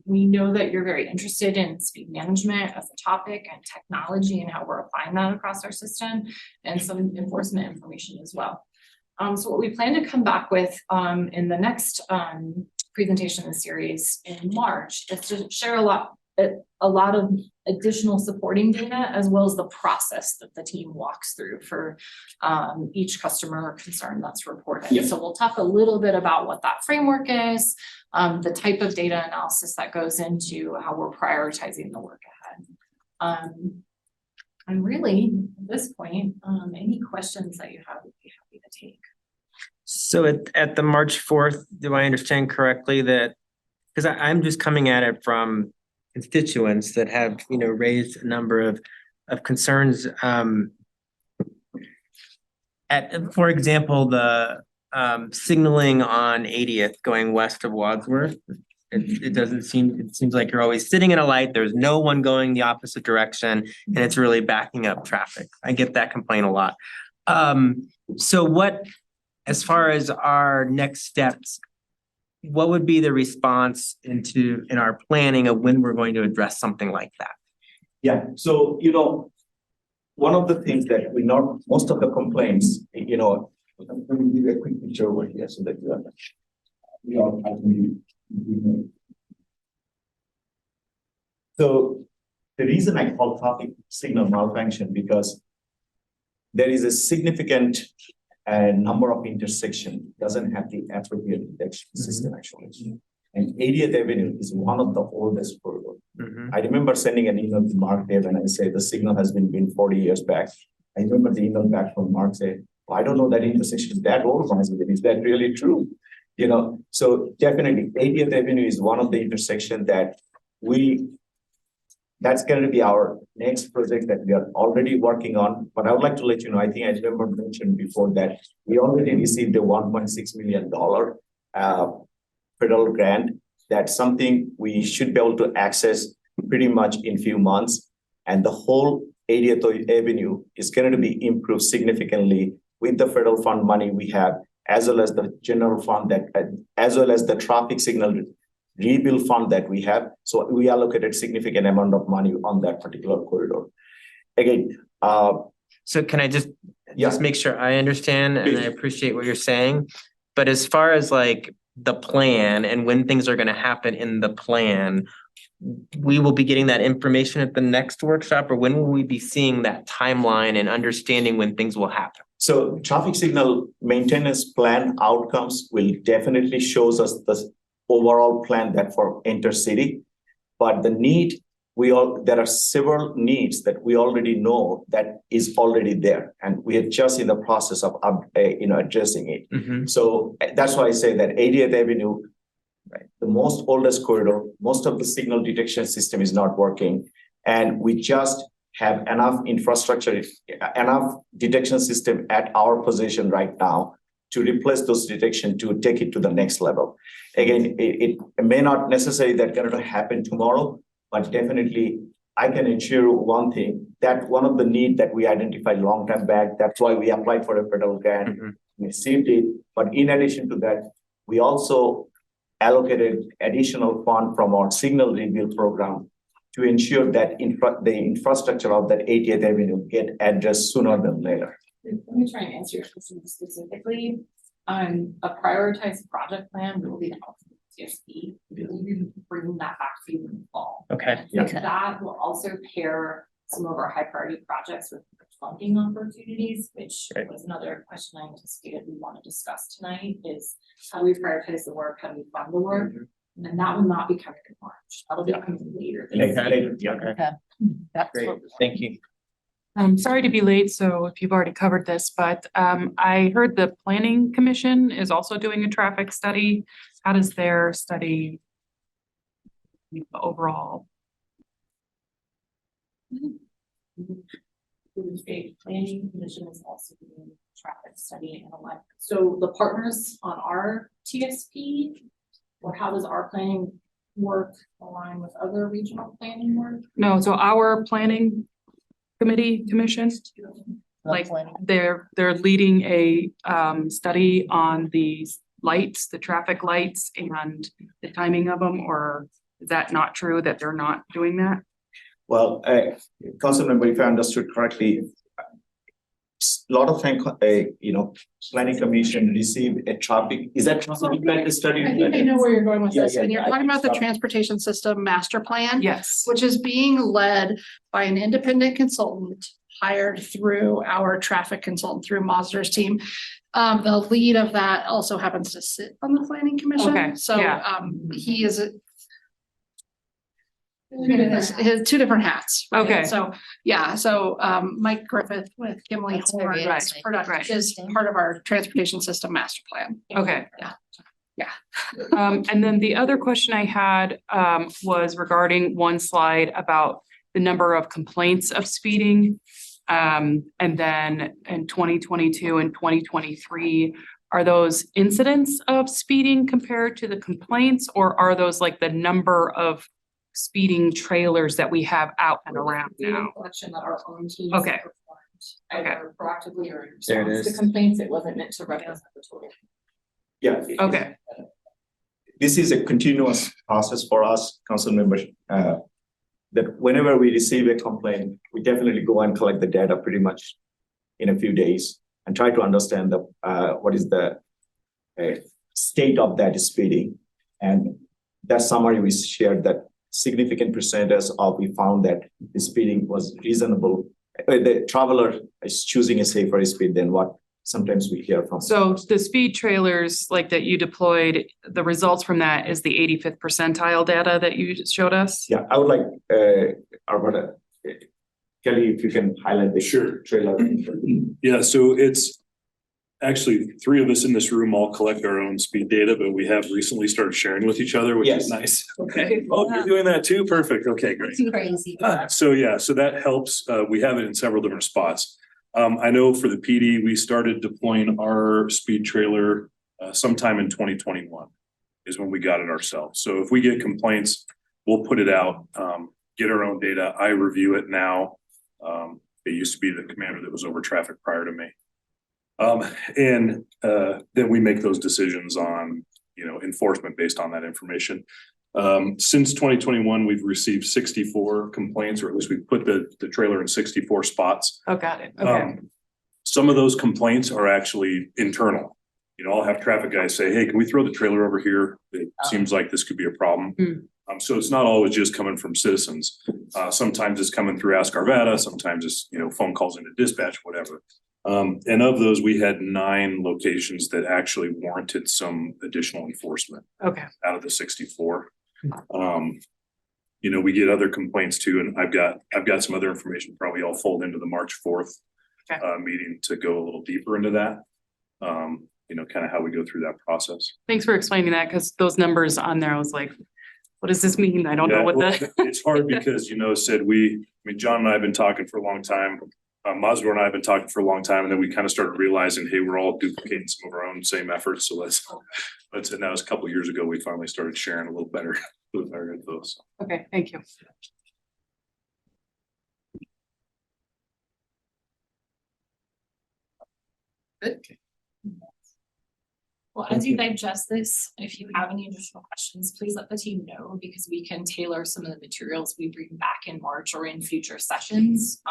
We know that you're very interested in speed management as a topic and technology and how we're applying that across our system, and some enforcement information as well. So what we plan to come back with in the next presentation in the series in March is to share a lot of additional supporting data, as well as the process that the team walks through for each customer concern that's reported. Yeah. So we'll talk a little bit about what that framework is, the type of data analysis that goes into how we're prioritizing the work ahead. And really, at this point, any questions that you have, would be happy to take. So at the March 4th, do I understand correctly that, because I'm just coming at it from constituents that have, raised a number of concerns. For example, the signaling on 80th going west of Wadsworth. It seems like you're always sitting in a light, there's no one going the opposite direction, and it's really backing up traffic. I get that complaint a lot. So what, as far as our next steps, what would be the response in our planning of when we're going to address something like that? Yeah, so, one of the things that we know, most of the complaints, let me give you a quick picture over here so that you understand. So the reason I call traffic signal malfunction, because there is a significant number of intersections doesn't have the appropriate detection system actually. And 80th Avenue is one of the oldest corridors. I remember sending an email to Mark there and I say the signal has been 40 years back. I remember the email back from Mark saying, I don't know that intersection is that old. Is that really true? So definitely 80th Avenue is one of the intersections that that's going to be our next project that we are already working on. But I would like to let you know, I think I remember mentioned before that we already received a $1.6 million federal grant. That's something we should be able to access pretty much in few months. And the whole 80th Avenue is going to be improved significantly with the federal fund money we have, as well as the general fund as well as the traffic signal rebuild fund that we have. So we allocated significant amount of money on that particular corridor. Again, so can I just make sure I understand, and I appreciate what you're saying, but as far as like the plan and when things are going to happen in the plan, we will be getting that information at the next workshop, or when will we be seeing that timeline and understanding when things will happen? So traffic signal maintenance plan outcomes will definitely shows us the overall plan that for intercity, but the need, there are several needs that we already know that is already there, and we are just in the process of addressing it. So that's why I say that 80th Avenue, right, the most oldest corridor, most of the signal detection system is not working, and we just have enough infrastructure, enough detection system at our position right now to replace those detection to take it to the next level. Again, it may not necessarily that going to happen tomorrow, but definitely I can ensure one thing, that one of the need that we identified long time back, that's why we applied for a federal grant, we received it. But in addition to that, we also allocated additional fund from our signal rebuild program to ensure that the infrastructure of that 80th Avenue get addressed sooner than later. Let me try and answer your question specifically. A prioritized project plan will be out from CSP. We'll be bringing that back to you in the fall. Okay. That will also pair some of our high priority projects with funding opportunities, which Right. was another question I anticipated we want to discuss tonight, is how we prioritize the work, how we fund the work. And that will not be covered in March, that'll be coming later. this year. Okay, That's great, what. thank you. I'm sorry to be late, so if you've already covered this, but I heard the planning commission is also doing a traffic study. How does their study overall? The state planning commission is also doing traffic study and like, so the partners on our TSP. Or how does our planning work align with other regional planning work? No, so our planning commission, like they're leading a study on the lights, the traffic lights and the timing of them, or is that not true that they're not doing that? Well, Councilmember, if I understood correctly, a lot of time, planning commission receive a traffic, is that traffic light study? I think I know where you're going with Yeah, this, yeah, and you're yeah, I talking about the think so. transportation system master plan. Yes. Which is being led by an independent consultant hired through our traffic consultant through Mazda's team. The lead of that also happens to sit on the planning Okay, commission, so yeah. he is his two different hats. right? Okay. So, yeah, so Mike Griffith with Kimley That's Horn very is Right, product- right. is part of our transportation system master plan. Okay. Yeah. And then the other question I had was regarding one slide about the number of complaints of speeding. And then in 2022 and 2023, are those incidents of speeding compared to the complaints, or are those like the number of speeding trailers that we have out and around Data now? collection that our own teams. Okay. performed, Either proactively or in There it response to is. complaints, it wasn't meant to represent the total. Yeah. Okay, This is a continuous process for us, council members. That whenever we receive a complaint, we definitely go and collect the data pretty much in a few days and try to understand what is the state of that speeding. And that summary we shared that significant percentage of we found that the speeding was reasonable. The traveler is choosing a safer speed than what sometimes we hear from. so the speed trailers like that you deployed, the results from that is the 85th percentile data that you just showed us? Yeah, I would like, Arvada, Kelly, if you can highlight the Sure. trailer. Yeah, so it's actually three of us in this room all collect our own speed data, but we have recently started sharing with each other, which Yes. is nice. Okay. Oh, you're doing that too? Perfect. Okay, great. Crazy. So that helps. We have it in several different spots. I know for the PD, we started deploying our speed trailer sometime in 2021 is when we got it ourselves. So if we get complaints, we'll put it out, get our own data. I review it now. It used to be the commander that was over traffic prior to me. And then we make those decisions on, enforcement based on that information. Since 2021, we've received 64 complaints, or at least we put the trailer in 64 spots. Oh, got it, okay. Some of those complaints are actually internal. I'll have traffic guys say, hey, can we throw the trailer over here? It seems like this could be a problem. So it's not always just coming from citizens. Sometimes it's coming through Ask Arvada, sometimes it's, phone calls into dispatch, whatever. And of those, we had 9 locations that actually warranted some additional enforcement Okay, out of the 64. We get other complaints too, and I've got some other information, probably I'll fold into the March 4th Okay. Meeting to go a little deeper into that. Kind of how we go through that process. thanks for explaining that, because those numbers on there, I was like, what does this mean? I don't know Yeah, what well, the. It's hard because, John and I have been talking for a long time. Mazda and I have been talking for a long time, and then we kind of started realizing, hey, we're all duplicating some of our own same efforts. So let's and that was a couple of years ago, we finally started sharing a little better info. So. Okay, thank you. Well, as you digest this, if you have any additional questions, please let the team know because we can tailor some of the materials we bring back in March or in future sessions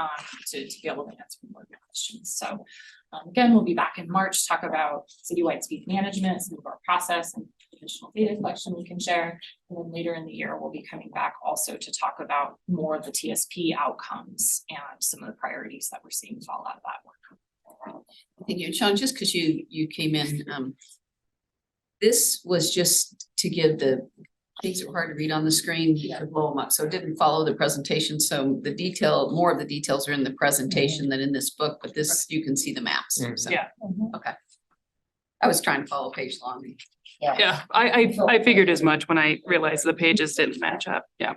to be able to answer more of your questions. So again, we'll be back in March, talk about citywide speed management, some of our process and additional data collection we can share. And then later in the year, we'll be coming back also to talk about more of the TSP outcomes and some of the priorities that we're seeing fall out of that work. Thank you, Sean, just because you came in, this was just to give the things that were hard to read on the screen, you could blow them up, so it didn't follow the presentation, so the detail, more of the details are in the presentation than in this book, but this, you can see the maps, so. Yeah. Okay. I was trying to follow page long. Yeah, I figured as much when I realized the pages didn't match up. Yeah.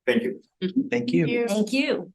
Thank you. Thank you. Thank you.